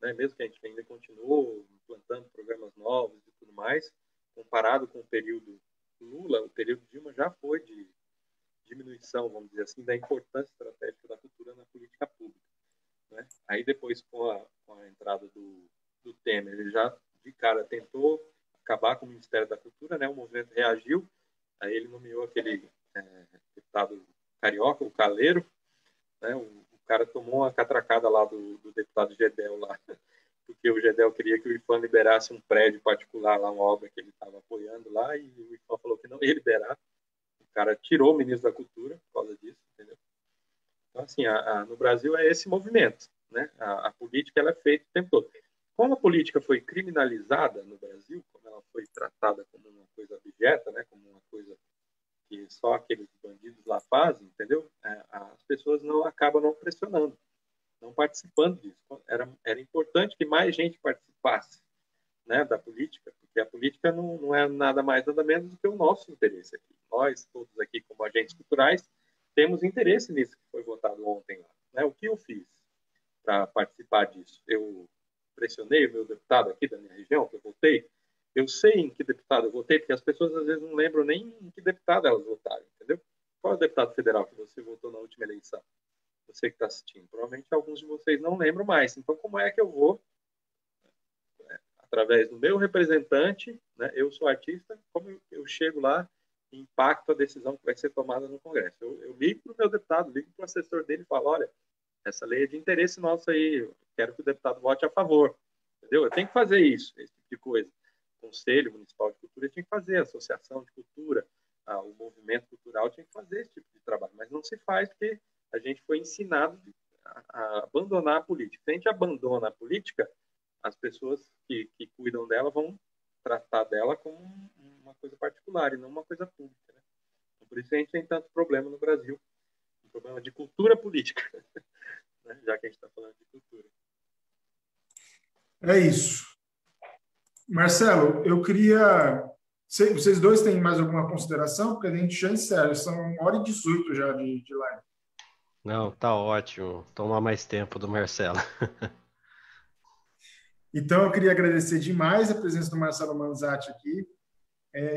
né? Mesmo que a gente ainda continuou implantando programas novos e tudo mais, comparado com o período Lula, o período Dilma já foi de diminuição, vamos dizer assim, da importância estratégica da cultura na política pública. Né? Aí depois, com a entrada do Temer, ele já de cara tentou acabar com o Ministério da Cultura, né? O movimento reagiu, aí ele nomeou aquele deputado carioca, o Caleiro, né? O cara tomou uma catracada lá do deputado Gedel lá, porque o Gedel queria que o IPHAN liberasse um prédio particular lá, uma obra que ele estava apoiando lá, e o IPHAN falou que não ia liberar. O cara tirou o ministro da Cultura por causa disso, entendeu? Então, assim, no Brasil é esse movimento, né? A política ela é feita o tempo todo. Como a política foi criminalizada no Brasil, como ela foi tratada como uma coisa abjeta, né? Como uma coisa que só aqueles bandidos lá fazem, entendeu? As pessoas acabam não pressionando, não participando disso. Era importante que mais gente participasse, né, da política, porque a política não é nada mais, nada menos do que o nosso interesse aqui. Nós, todos aqui, como agentes culturais, temos interesse nisso que foi votado ontem lá. Né? O que eu fiz para participar disso? Eu pressionei o meu deputado aqui da minha região, que eu votei. Eu sei em que deputado eu votei, porque as pessoas às vezes não lembram nem em que deputado elas votaram, entendeu? Qual é o deputado federal que você votou na última eleição? Você que está assistindo. Provavelmente alguns de vocês não lembram mais. Então, como é que eu vou, através do meu representante, né, eu sou artista, como eu chego lá e impacto a decisão que vai ser tomada no Congresso? Eu ligo para o meu deputado, ligo para o assessor dele e falo, olha, essa lei é de interesse nosso aí, eu quero que o deputado vote a favor. Entendeu? Eu tenho que fazer isso, esse tipo de coisa. O Conselho Municipal de Cultura tinha que fazer, a Associação de Cultura, o movimento cultural tinha que fazer esse tipo de trabalho, mas não se faz porque a gente foi ensinado a abandonar a política. Se a gente abandona a política, as pessoas que cuidam dela vão tratar dela como uma coisa particular e não uma coisa pública, né? Então, por isso a gente tem tanto problema no Brasil, um problema de cultura política, né? Já que a gente está falando de cultura. É isso. Marcelo, eu queria... Vocês dois têm mais alguma consideração? Porque a gente já encerra, são 1h18 já de live. Não, tá ótimo. Tomar mais tempo do Marcelo. Então, eu queria agradecer demais a presença do Marcelo Manzatti aqui.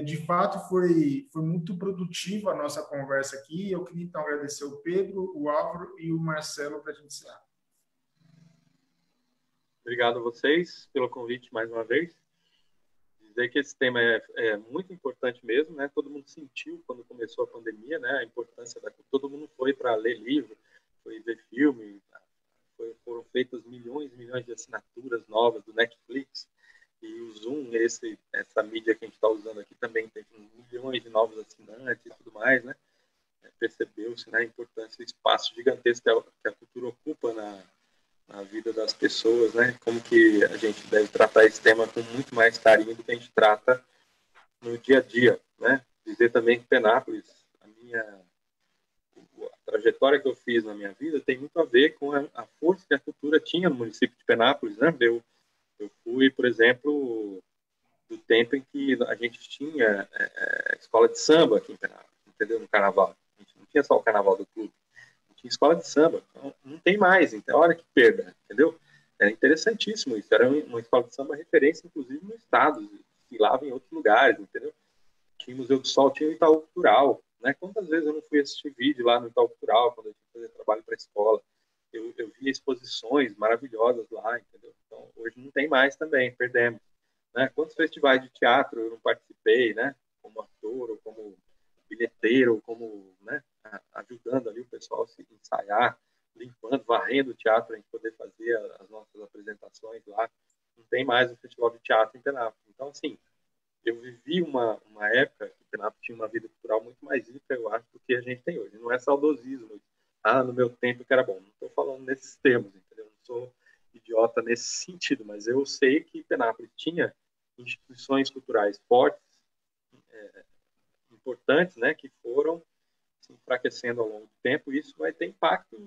De fato, foi muito produtiva a nossa conversa aqui. Eu queria, então, agradecer o Pedro, o Álvaro e o Marcelo para a gente encerrar. Obrigado a vocês pelo convite mais uma vez. Dizer que esse tema é muito importante mesmo, né? Todo mundo sentiu quando começou a pandemia, né? A importância todo mundo foi para ler livro, foi ver filme, foram feitas milhões e milhões de assinaturas novas do Netflix e o Zoom, essa mídia que a gente está usando aqui também tem milhões de novos assinantes e tudo mais, né? Percebeu-se, né, a importância, o espaço gigantesco que a cultura ocupa na vida das pessoas, né? Como que a gente deve tratar esse tema com muito mais carinho do que a gente trata no dia a dia, né? Dizer também que Penápolis, a trajetória que eu fiz na minha vida tem muito a ver com a força que a cultura tinha no município de Penápolis, né? Eu fui, por exemplo, do tempo em que a gente tinha escola de samba aqui em Penápolis, entendeu? No carnaval. A gente não tinha só o carnaval do clube. Tinha escola de samba, então não tem mais, então hora que perda, entendeu? Era interessantíssimo isso, era uma escola de samba referência, inclusive no estado, desfilava em outros lugares, entendeu? Tinha o Museu do Sol, tinha o Itaú Cultural, né? Quantas vezes eu não fui assistir vídeo lá no Itaú Cultural, quando eu tinha que fazer trabalho para a escola, eu via exposições maravilhosas lá, entendeu? Então, hoje não tem mais também, perdemos, né? Quantos festivais de teatro eu não participei, né? Como ator, ou como bilheteiro, como, né, ajudando ali o pessoal a se ensaiar, limpando, varrendo o teatro para a gente poder fazer as nossas apresentações lá. Não tem mais o festival de teatro em Penápolis. Então, assim, eu vivi uma época que Penápolis tinha uma vida cultural muito mais rica, eu acho, do que a gente tem hoje. Não é saudosismo. No meu tempo que era bom. Não estou falando nesses termos, entendeu? Não sou idiota nesse sentido, mas eu sei que Penápolis tinha instituições culturais fortes, importantes, né, que foram se enfraquecendo ao longo do tempo, e isso vai ter impacto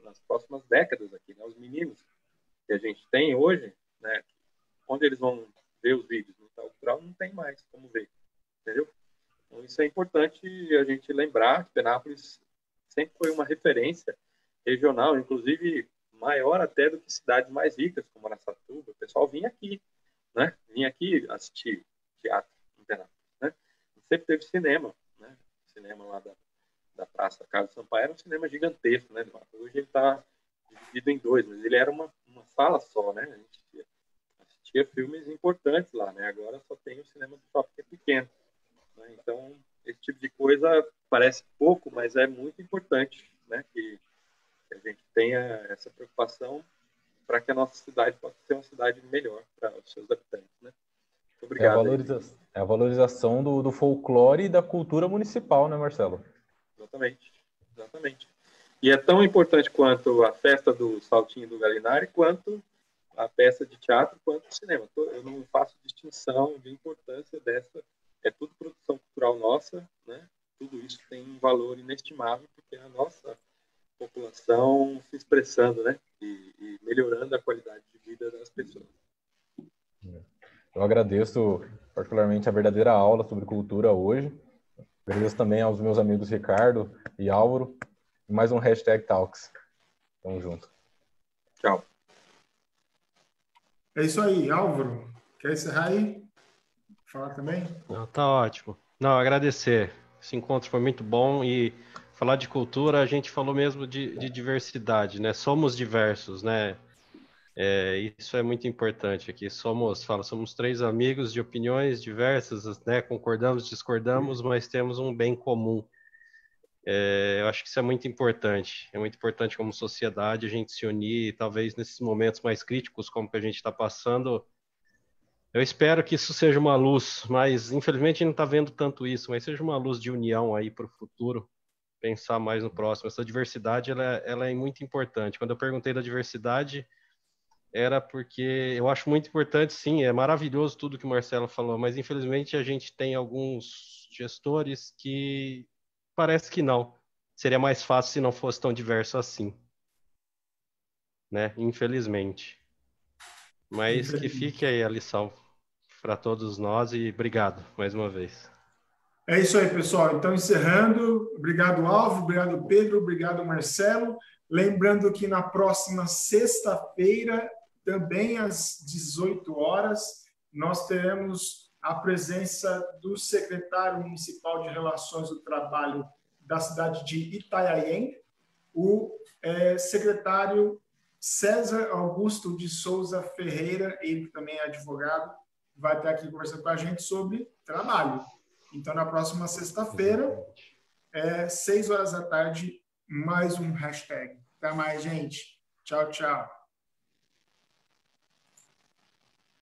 nas próximas décadas aqui, né? Os meninos que a gente tem hoje, né, onde eles vão ver os vídeos no Itaú Cultural, não tem mais como ver, entendeu? Então isso é importante a gente lembrar que Penápolis sempre foi uma referência regional, inclusive maior até do que cidades mais ricas, como Araçatuba. O pessoal vinha aqui, né? Vinha aqui assistir teatro em Penápolis, né? Sempre teve cinema, né? O cinema lá da Praça Carlos Sampaio era um cinema gigantesco, né? Hoje ele está dividido em dois, mas ele era uma sala só, né? A gente assistia filmes importantes lá, né? Agora só tem o cinema do shopping que é pequeno, né? Então, esse tipo de coisa parece pouco, mas é muito importante, né? Que a gente tenha essa preocupação para que a nossa cidade possa ser uma cidade melhor para os seus habitantes, né? Muito obrigado. É a valorização do folclore e da cultura municipal, né, Marcelo? Exatamente. E é tão importante quanto a festa do Saltinho do Galinari, quanto a peça de teatro, quanto o cinema. Eu não faço distinção de importância dessa. É tudo produção cultural nossa, né? Tudo isso tem um valor inestimável, porque é a nossa população se expressando, né? E melhorando a qualidade de vida das pessoas. Eu agradeço particularmente a verdadeira aula sobre cultura hoje. Agradeço também aos meus amigos Ricardo e Álvaro. E mais um #Talks. Tamo junto. Tchau. É isso aí, Álvaro. Quer encerrar aí? Falar também? Não, tá ótimo. Não, agradecer. Esse encontro foi muito bom e falar de cultura, a gente falou mesmo de diversidade, né? Somos diversos, né? Isso é muito importante aqui. Somos 3 amigos de opiniões diversas, né? Concordamos, discordamos, mas temos um bem comum. Eu acho que isso é muito importante. É muito importante como sociedade a gente se unir, e talvez nesses momentos mais críticos como que a gente está passando. Eu espero que isso seja uma luz, mas infelizmente a gente não está vendo tanto isso, mas seja uma luz de união aí para o futuro, pensar mais no próximo. Essa diversidade, ela é muito importante. Quando eu perguntei da diversidade, era porque eu acho muito importante, sim, é maravilhoso tudo que o Marcelo falou, mas infelizmente a gente tem alguns gestores que parece que não. Seria mais fácil se não fosse tão diverso assim, né? Infelizmente. Mas que fique aí a lição para todos nós e obrigado mais uma vez. É isso aí, pessoal. Então, encerrando, obrigado, Alvo, obrigado, Pedro, obrigado, Marcelo. Lembrando que na próxima sexta-feira, também às 18 horas, nós teremos a presença do secretário municipal de Relações do Trabalho da cidade de Itanhaém, o secretário César Augusto de Souza Ferreira, ele também é advogado, vai estar aqui conversando com a gente sobre trabalho. Então, na próxima sexta-feira, 6 horas da tarde, mais um hashtag. Até mais, gente. Tchau, tchau.